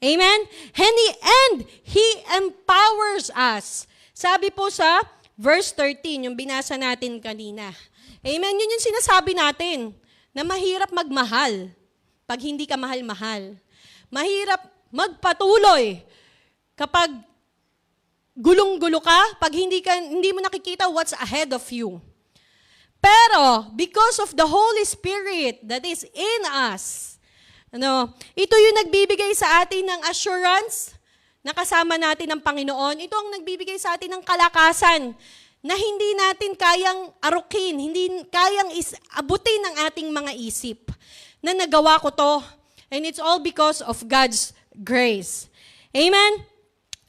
Amen? And He empowers us. Sabi po sa verse 13, yung binasa natin kanina. Amen? Yun yung sinasabi natin, na mahirap magmahal pag hindi ka mahal-mahal. Mahirap magpatuloy kapag gulong-gulo ka, pag hindi mo nakikita what's ahead of you. Pero, because of the Holy Spirit that is in us, ito yung nagbibigay sa atin ng assurance na kasama natin ng Panginoon. Ito ang nagbibigay sa atin ng kalakasan na hindi natin kayang arukin, hindi kayang abutin ng ating mga isip na nagawa ko to. And it's all because of God's grace. Amen?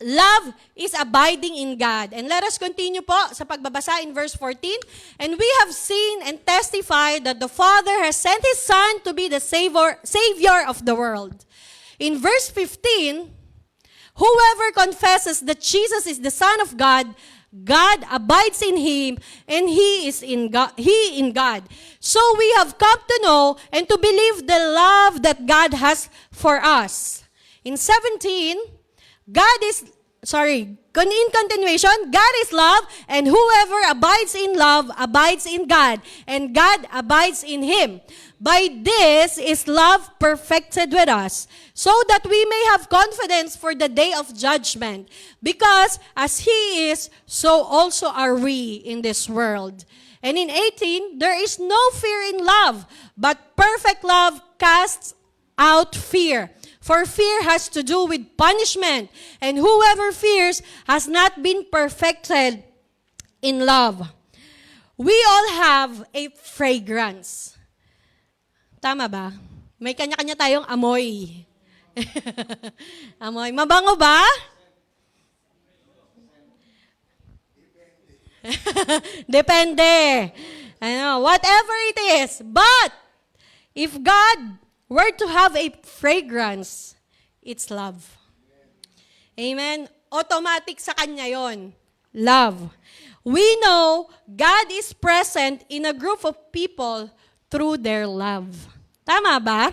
Love is abiding in God. And let us continue po sa pagbabasa in verse 14. And we have seen and testified that the Father has sent His Son to be the Savior of the world. In verse 15, whoever confesses that Jesus is the Son of God, God abides in Him, and He in God. So we have come to know and to believe the love that God has for us. In 17, in continuation, God is love, and whoever abides in love abides in God, and God abides in Him. By this is love perfected with us, so that we may have confidence for the day of judgment. Because as He is, so also are we in this world. And in 18, there is no fear in love, but perfect love casts out fear. For fear has to do with punishment, and whoever fears has not been perfected in love. We all have a fragrance. Tama ba? May kanya-kanya tayong amoy. Amoy. Mabango ba? Depende. Whatever it is. But, if God were to have a fragrance, it's love. Amen? Automatic sa Kanya yon. Love. We know God is present in a group of people through their love. Tama ba?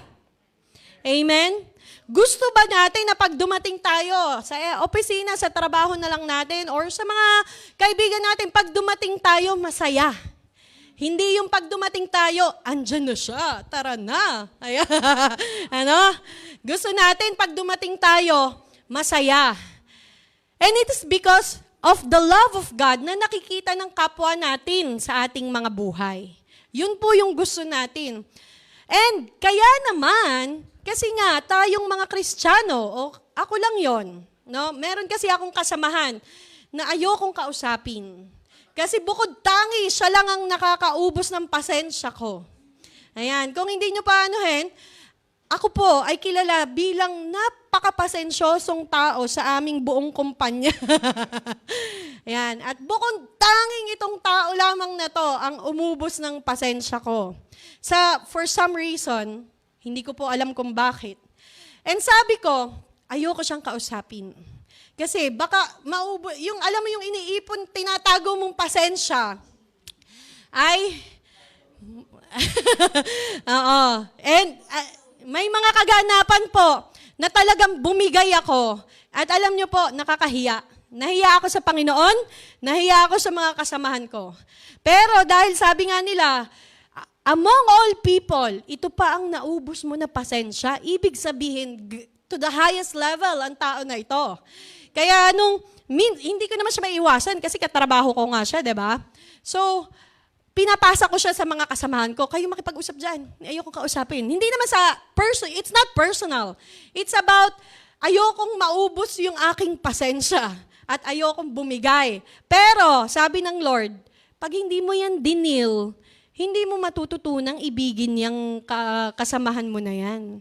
Amen? Gusto ba natin na pag dumating tayo sa opisina, sa trabaho na lang natin, or sa mga kaibigan natin, pag dumating tayo, masaya? Hindi yung pag dumating tayo, andyan na siya, tara na. Ayan. Gusto natin pag dumating tayo, masaya. And it is because of the love of God na nakikita ng kapwa natin sa ating mga buhay. Yun po yung gusto natin. And kaya naman, kasi nga, tayong mga Kristiyano, o ako lang yon, no? Meron kasi akong kasamahan na ayokong kausapin. Kasi bukod tangi, siya lang ang nakakaubos ng pasensya ko. Ayan, kung hindi nyo paanuhin, ako po ay kilala bilang napakapasensyosong tao sa aming buong kumpanya. Ayan, at bukod tanging itong tao lamang na to ang umubos ng pasensya ko. For some reason, hindi ko po alam kung bakit. And sabi ko, ayoko siyang kausapin. Kasi baka yung alam mo yung iniipon, tinatago mong pasensya, ay, oo. And may mga kaganapan po na talagang bumigay ako. At alam niyo po, nakakahiya. Nahiya ako sa Panginoon, nahiya ako sa mga kasamahan ko. Pero dahil sabi nga nila, among all people, ito pa ang naubos mo na pasensya. Ibig sabihin, to the highest level ang tao na ito. Kaya hindi ko naman siya maiiwasan kasi katrabaho ko nga siya, di ba? So, pinapasa ko siya sa mga kasamahan ko, kayo makipag-usap dyan. Ayokong kausapin. Hindi naman it's not personal. It's about, ayokong maubos yung aking pasensya at ayokong bumigay. Pero, sabi ng Lord, pag hindi mo yan dinil, hindi mo matututunang ibigin yung kasamahan mo na yan.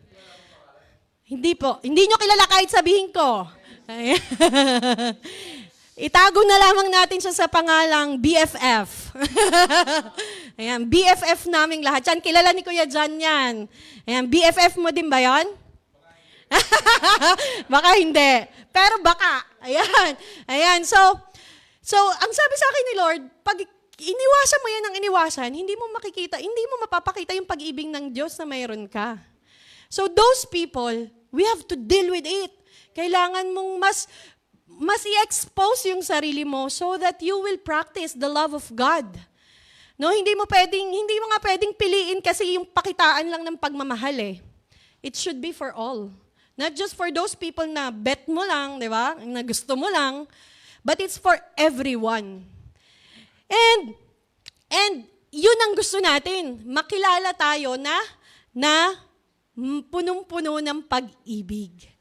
Hindi po. Hindi nyo kilala kahit sabihin ko. Itago na lamang natin siya sa pangalang BFF. Ayan, BFF naming lahat. Yan, kilala ni Kuya John yan. Ayan, BFF mo din ba yan? Baka hindi. Pero baka. Ayan. So, ang sabi sa akin ni Lord, pag iniwasan mo yan ng iniwasan, hindi mo mapapakita yung pag-ibig ng Diyos na mayroon ka. So those people, we have to deal with it. Kailangan mong mas i-expose yung sarili mo so that you will practice the love of God. No, hindi mo nga pwedeng piliin kasi yung pakitaan lang ng pagmamahal eh. It should be for all. Not just for those people na bet mo lang, di ba? Na gusto mo lang, but it's for everyone. And yun ang gusto natin, makilala tayo na punong-puno ng pag-ibig.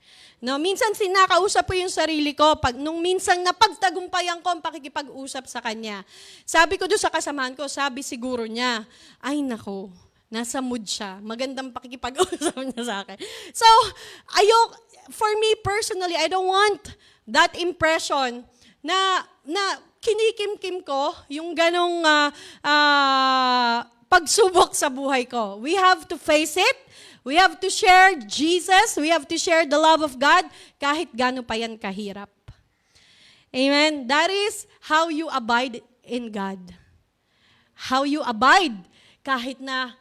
No, minsan sinakausap ko yung sarili ko, nung minsan napagtagumpayan ko ang pakikipag-usap sa kanya. Sabi ko doon sa kasamahan ko, sabi siguro niya, ay nako, nasa mood siya, magandang pakikipag-usap niya sa akin. So, for me personally, I don't want that impression na kinikim-kim ko yung ganong pagsubok sa buhay ko. We have to face it. We have to share Jesus. We have to share the love of God kahit gaano pa yan kahirap. Amen? That is how you abide in God. How you abide kahit na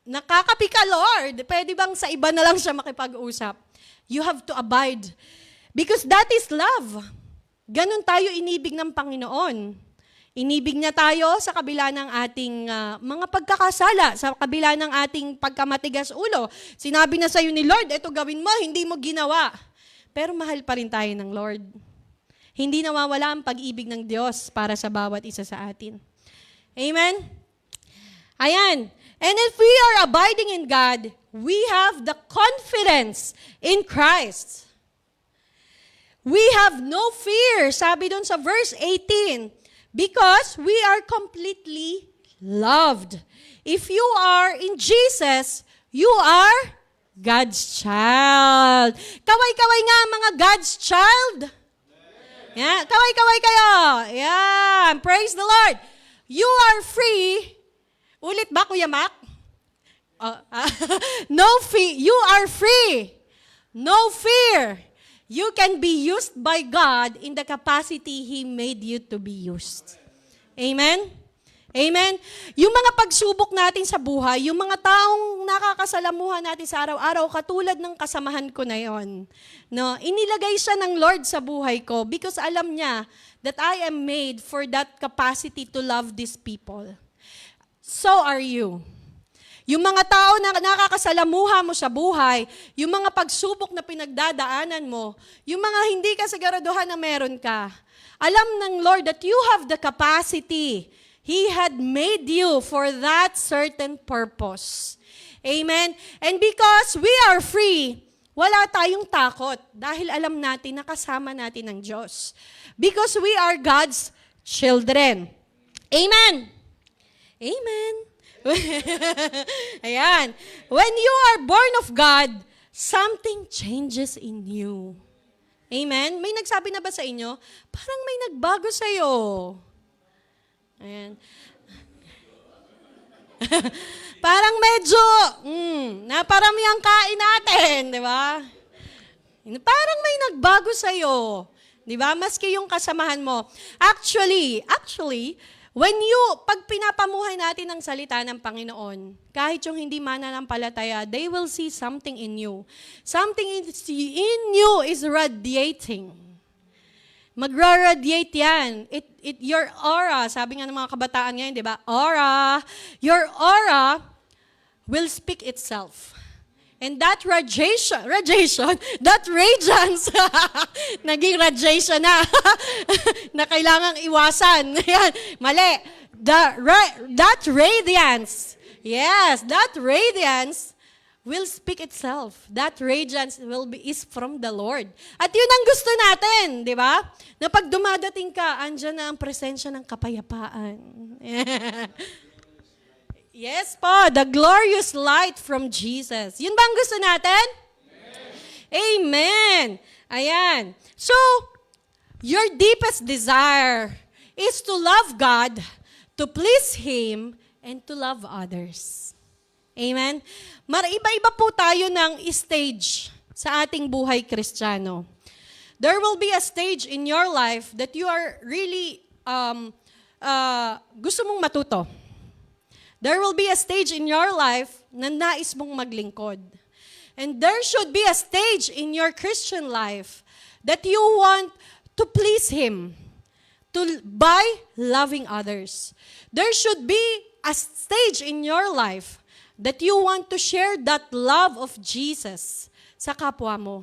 nakakapi ka, Lord. Pwede bang sa iba na lang siya makipag-usap? You have to abide. Because that is love. Ganon tayo inibig ng Panginoon. Inibig niya tayo sa kabila ng ating mga pagkakasala, sa kabila ng ating pagkamatigas ulo. Sinabi na sa'yo ni Lord, ito gawin mo, hindi mo ginawa. Pero mahal pa rin tayo ng Lord. Hindi nawawala ang pag-ibig ng Diyos para sa bawat isa sa atin. Amen? Ayan. And if we are abiding in God, we have the confidence in Christ. We have no fear, sabi dun sa verse 18, because we are completely loved. If you are in Jesus, you are God's child. Kaway-kaway nga mga God's child. Yeah, kaway-kaway kayo. Yeah, praise the Lord. You are free. Ulit ba, Kuya Mac? No fear. You are free. No fear. You can be used by God in the capacity He made you to be used. Amen? Amen? Yung mga pagsubok natin sa buhay, yung mga taong nakakasalamuhan natin sa araw-araw, katulad ng kasamahan ko na yon, no, inilagay siya ng Lord sa buhay ko because alam niya that I am made for that capacity to love these people. So are you. Yung mga tao na nakakasalamuha mo sa buhay, yung mga pagsubok na pinagdadaanan mo, yung mga hindi ka siguraduhan na meron ka, alam ng Lord that you have the capacity. He had made you for that certain purpose. Amen? And because we are free, wala tayong takot dahil alam natin na kasama natin ng Diyos. Because we are God's children. Amen? Amen. Ayan. When you are born of God, something changes in you. Amen? May nagsabi na ba sa inyo? Parang may nagbago sa'yo. Ayan. Parang medyo, naparami ang kain natin, di ba? Parang may nagbago sa'yo. Di ba? Maski yung kasamahan mo. Actually, pag pinapamuhay natin ang salita ng Panginoon, kahit yung hindi mananampalataya, they will see something in you. Something in you is radiating. Magra-radiate yan. Your aura, sabi nga ng mga kabataan ngayon, di ba? Aura. Your aura will speak itself. And that radiance, naging radiation na, na kailangang iwasan. Yan, mali. That radiance, yes, that radiance will speak itself. That radiance is from the Lord. At yun ang gusto natin, di ba? Na pag dumadating ka, andyan na ang presensya ng kapayapaan. Yes po, the glorious light from Jesus. Yun ba ang gusto natin? Amen. Ayan. So, your deepest desire is to love God, to please Him, and to love others. Amen? Iba-iba po tayo ng stage sa ating buhay Kristiyano. There will be a stage in your life that you are really gusto mong matuto. There will be a stage in your life na nais mong maglingkod. And there should be a stage in your Christian life that you want to please Him by loving others. There should be a stage in your life that you want to share that love of Jesus sa kapwa mo.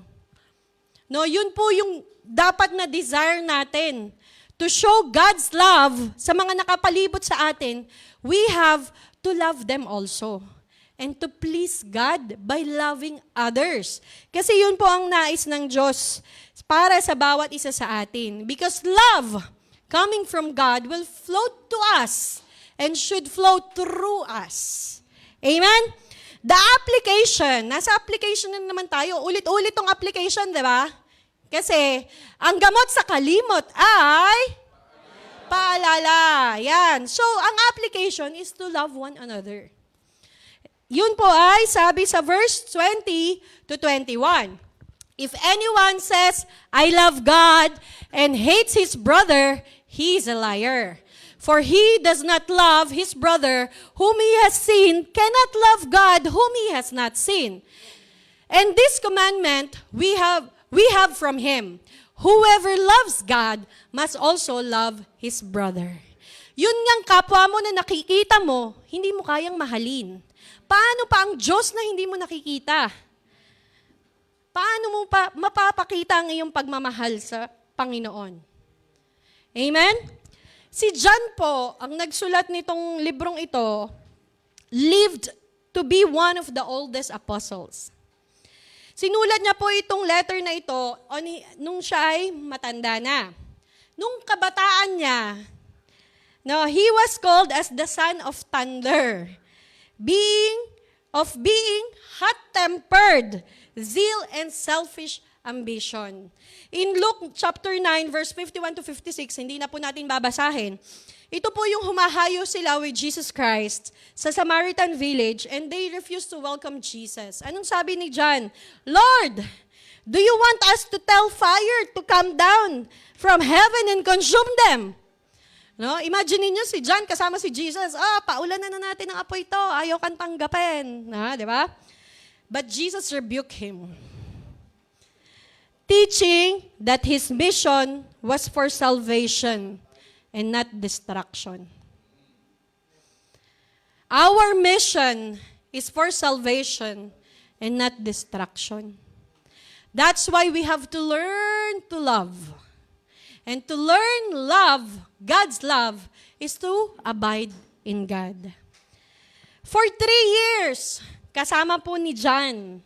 No, yun po yung dapat na desire natin. To show God's love sa mga nakapalibot sa atin, we have to love them also. And to please God by loving others. Kasi yun po ang nais ng Diyos para sa bawat isa sa atin. Because love coming from God will flow to us and should flow through us. Amen? The application, nasa application na naman tayo. Ulit-ulit tong application, di ba? Kasi ang gamot sa kalimot ay paalala. Yan. So, ang application is to love one another. Yun po ay sabi sa verse 20 to 21. If anyone says, I love God and hates his brother, he is a liar. For he does not love his brother whom he has seen, cannot love God whom he has not seen. And this commandment we have from him. Whoever loves God must also love his brother. Yun ngang kapwa mo na nakikita mo, hindi mo kayang mahalin. Paano pa ang Diyos na hindi mo nakikita? Paano mo pa mapapakita ang iyong pagmamahal sa Panginoon? Amen? Si John po, ang nagsulat nitong librong ito, lived to be one of the oldest apostles. Sinulat niya po itong letter na ito nung siya ay matanda na. Nung kabataan niya, no, he was called as the son of thunder, being hot-tempered, zeal, and selfish ambition. In Luke chapter 9, verse 51 to 56, hindi na po natin babasahin, ito po yung humahayo sila with Jesus Christ sa Samaritan village and they refused to welcome Jesus. Anong sabi ni John? Lord, do you want us to tell fire to come down from heaven and consume them? No? Imagine niyo si John kasama si Jesus. Paulanan na natin ang apoy ito. Ayaw kang tanggapin. Di ba? But Jesus rebuked him, teaching that his mission was for salvation and not destruction. Our mission is for salvation and not destruction. That's why we have to learn to love. And to learn love, God's love, is to abide in God. For 3 years, kasama po ni John,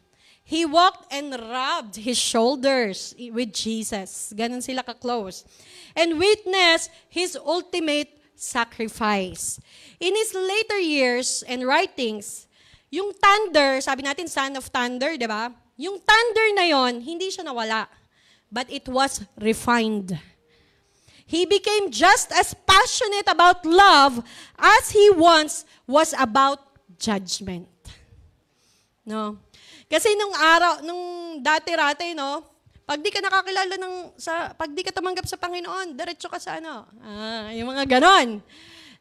he walked and rubbed his shoulders with Jesus. Ganon sila ka-close. And witnessed his ultimate sacrifice. In his later years and writings, yung thunder, sabi natin son of thunder, di ba? Yung thunder na yon, hindi siya nawala. But it was refined. He became just as passionate about love as he once was about judgment. No? Kasi nung dati-rate, no, pag di ka nakakilala pag di ka tumanggap sa Panginoon, diretso ka sa yung mga ganon.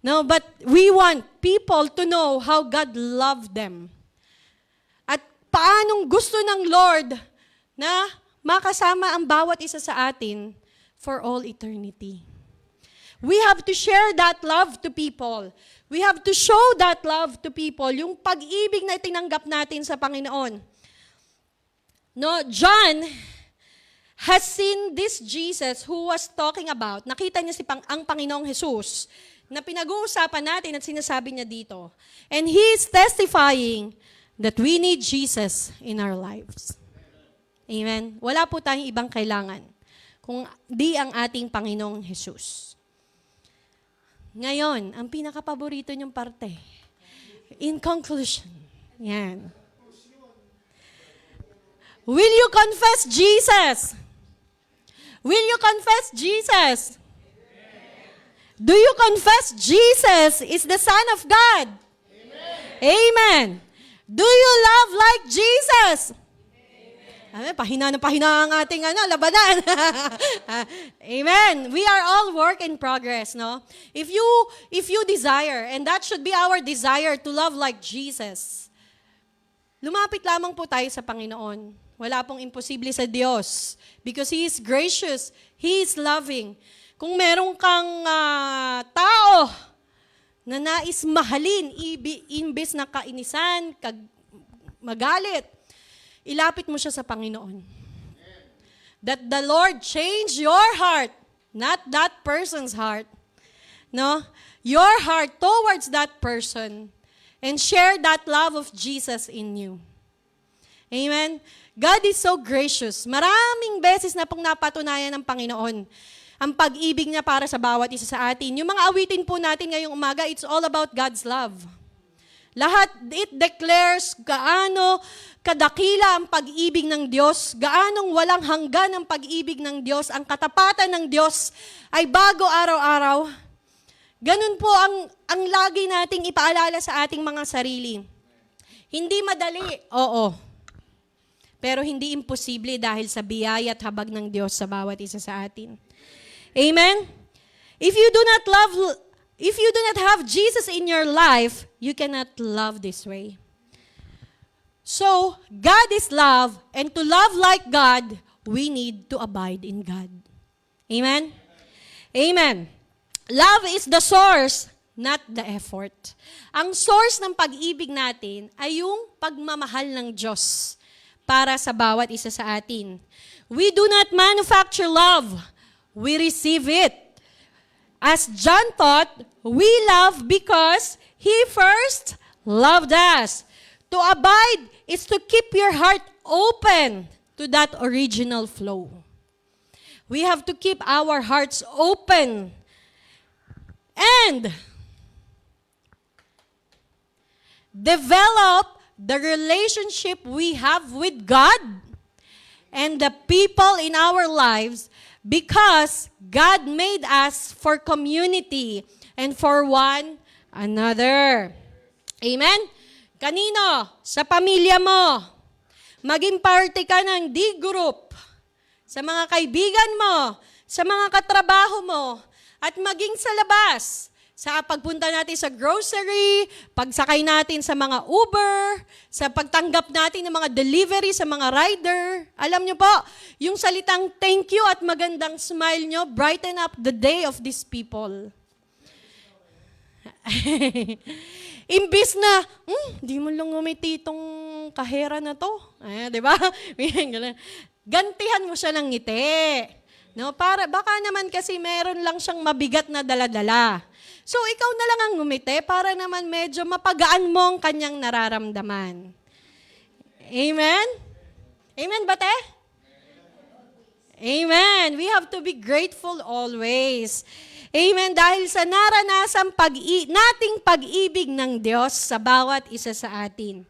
No, but we want people to know how God loved them. At paanong gusto ng Lord na makasama ang bawat isa sa atin for all eternity. We have to share that love to people. We have to show that love to people, yung pag-ibig na tinanggap natin sa Panginoon. No, John has seen this Jesus who was talking about, nakita niya ang Panginoong Jesus na pinag-uusapan natin at sinasabi niya dito. And he is testifying that we need Jesus in our lives. Amen? Wala po tayong ibang kailangan kung di ang ating Panginoong Jesus. Ngayon, ang pinaka-paborito niyong parte. In conclusion, yan. Will you confess Jesus? Will you confess Jesus? Do you confess Jesus is the Son of God? Amen. Do you love like Jesus? Pahina ang ating labanan. Amen. We are all work in progress, no? If you desire, and that should be our desire to love like Jesus, lumapit lamang po tayo sa Panginoon. Wala pong imposible sa Diyos because He is gracious, He is loving. Kung meron kang tao na nais mahalin, imbes na kainisan, magalit, ilapit mo siya sa Panginoon. That the Lord change your heart, not that person's heart. No? Your heart towards that person and share that love of Jesus in you. Amen? God is so gracious. Maraming beses na pong napatunayan ng Panginoon ang pag-ibig niya para sa bawat isa sa atin. Yung mga awitin po natin ngayong umaga, it's all about God's love. Lahat, it declares gaano kadakila ang pag-ibig ng Diyos, gaanong walang hanggan ang pag-ibig ng Diyos, ang katapatan ng Diyos ay bago araw-araw. Ganun po ang lagi nating ipaalala sa ating mga sarili. Hindi madali, oo. Pero hindi imposible dahil sa biyaya at habag ng Diyos sa bawat isa sa atin. Amen? If you do not have Jesus in your life, you cannot love this way. So, God is love, and to love like God, we need to abide in God. Amen? Amen. Love is the source, not the effort. Ang source ng pag-ibig natin ay yung pagmamahal ng Diyos para sa bawat isa sa atin. We do not manufacture love. We receive it. As John taught, we love because He first loved us. To abide is to keep your heart open to that original flow. We have to keep our hearts open and develop the relationship we have with God and the people in our lives because God made us for community and for one another. Amen? Kanino? Sa pamilya mo. Maging party ka ng D-group. Sa mga kaibigan mo. Sa mga katrabaho mo. At maging sa labas. Sa pagpunta natin sa grocery, pagsakay natin sa mga Uber, sa pagtanggap natin ng mga delivery sa mga rider. Alam nyo po, yung salitang thank you at magandang smile nyo, brighten up the day of these people. Imbis na, di mo lang ngumiti itong kahera na to. Di ba? Gantihan mo siya ng ngiti. No, baka naman kasi meron lang siyang mabigat na daladala. So, ikaw na lang ang ngumiti para naman medyo mapagaan mo ang kanyang nararamdaman. Amen? Amen ba, te? Amen. We have to be grateful always. Amen. Dahil sa naranasang nating pag-ibig ng Diyos sa bawat isa sa atin.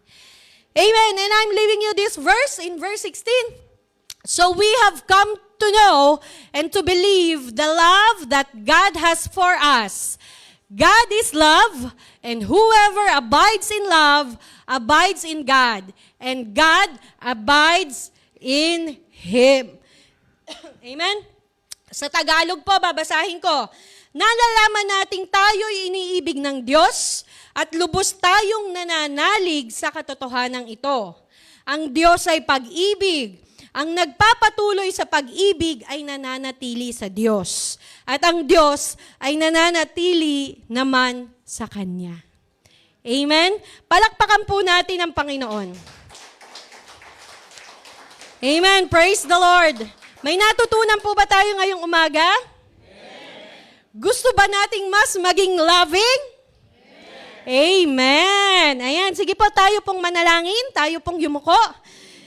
Amen. And I'm leaving you this verse in verse 16. So we have come to know and to believe the love that God has for us. God is love, and whoever abides in love abides in God, and God abides in Him. Amen? Sa Tagalog po, babasahin ko. Nalalaman nating tayo'y iniibig ng Diyos at lubos tayong nananalig sa katotohanan ito. Ang Diyos ay pag-ibig. Ang nagpapatuloy sa pag-ibig ay nananatili sa Diyos. At ang Diyos ay nananatili naman sa Kanya. Amen? Palakpakan po natin ang Panginoon. Amen. Praise the Lord. May natutunan po ba tayo ngayong umaga? Gusto ba nating mas maging loving? Amen. Ayan, sige po tayo pong manalangin, tayo pong yumuko.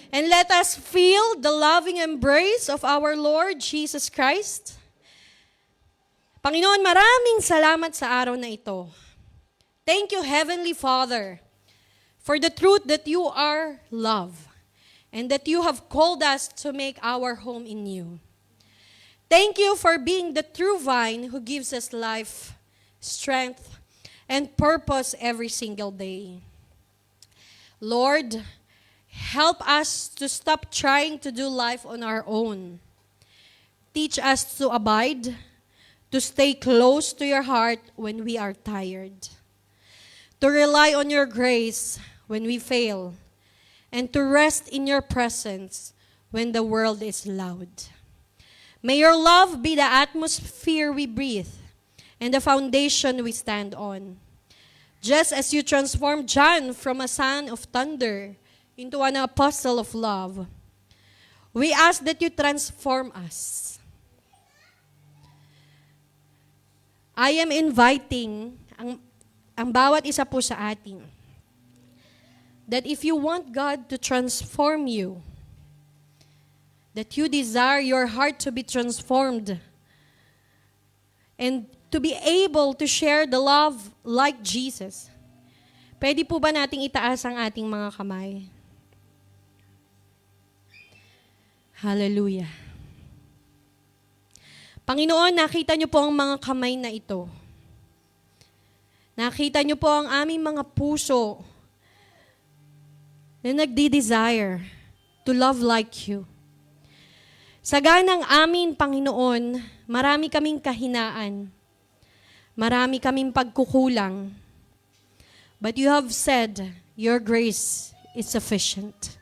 And let us feel the loving embrace of our Lord Jesus Christ. Panginoon, maraming salamat sa araw na ito. Thank you, Heavenly Father, for the truth that you are love and that you have called us to make our home in you. Thank you for being the true vine who gives us life, strength, and purpose every single day. Lord, help us to stop trying to do life on our own. Teach us to abide, to stay close to your heart when we are tired, to rely on your grace when we fail, and to rest in your presence when the world is loud. May your love be the atmosphere we breathe and the foundation we stand on. Just as you transformed John from a son of thunder into an apostle of love, we ask that you transform us. I am inviting ang bawat isa po sa atin that if you want God to transform you, that you desire your heart to be transformed and to be able to share the love like Jesus, pwede po ba nating itaas ang ating mga kamay? Hallelujah. Panginoon, nakita niyo po ang mga kamay na ito. Nakita niyo po ang aming mga puso na nagdi-desire to love like you. Sa ganang amin, Panginoon, marami kaming kahinaan. Marami kaming pagkukulang. But you have said, your grace is sufficient.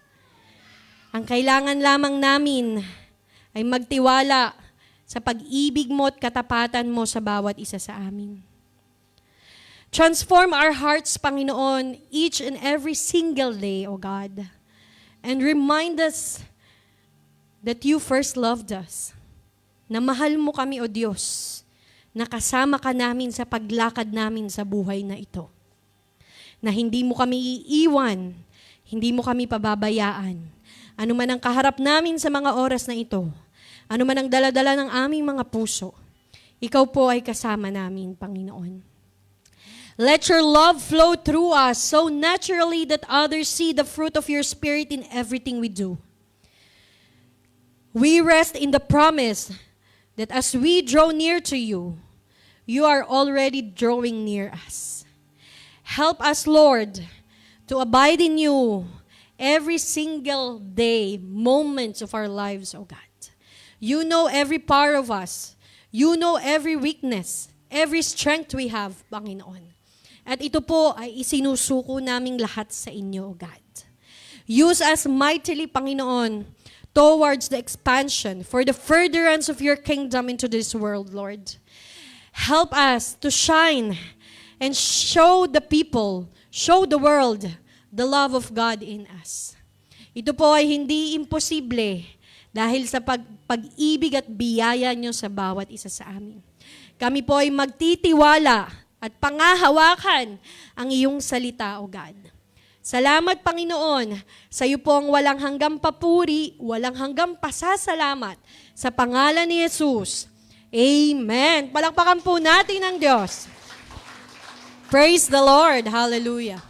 Ang kailangan lamang namin ay magtiwala sa pag-ibig mo at katapatan mo sa bawat isa sa amin. Transform our hearts, Panginoon, each and every single day, O God. And remind us that you first loved us. Na mahal mo kami, O Diyos. Na kasama ka namin sa paglakad namin sa buhay na ito. Na hindi mo kami iiwan. Hindi mo kami pababayaan. Ano man ang kaharap namin sa mga oras na ito, ano man ang daladala ng aming mga puso, ikaw po ay kasama namin, Panginoon. Let your love flow through us so naturally that others see the fruit of your Spirit in everything we do. We rest in the promise that as we draw near to you, you are already drawing near us. Help us, Lord, to abide in you every single day, moments of our lives, O God. You know every part of us. You know every weakness, every strength we have, Panginoon. At ito po ay isinusuko naming lahat sa inyo, O God. Use us mightily, Panginoon, towards the expansion, for the furtherance of your kingdom into this world, Lord. Help us to shine and show the people, show the world, the love of God in us. Ito po ay hindi imposible dahil sa pag-ibig at biyaya nyo sa bawat isa sa amin. Kami po ay magtitiwala at pangahawakan ang iyong salita, O God. Salamat, Panginoon, sa iyo po ang walang hanggang papuri, walang hanggang pasasalamat sa pangalan ni Jesus. Amen. Palakpakan po natin ang Diyos. Praise the Lord. Hallelujah.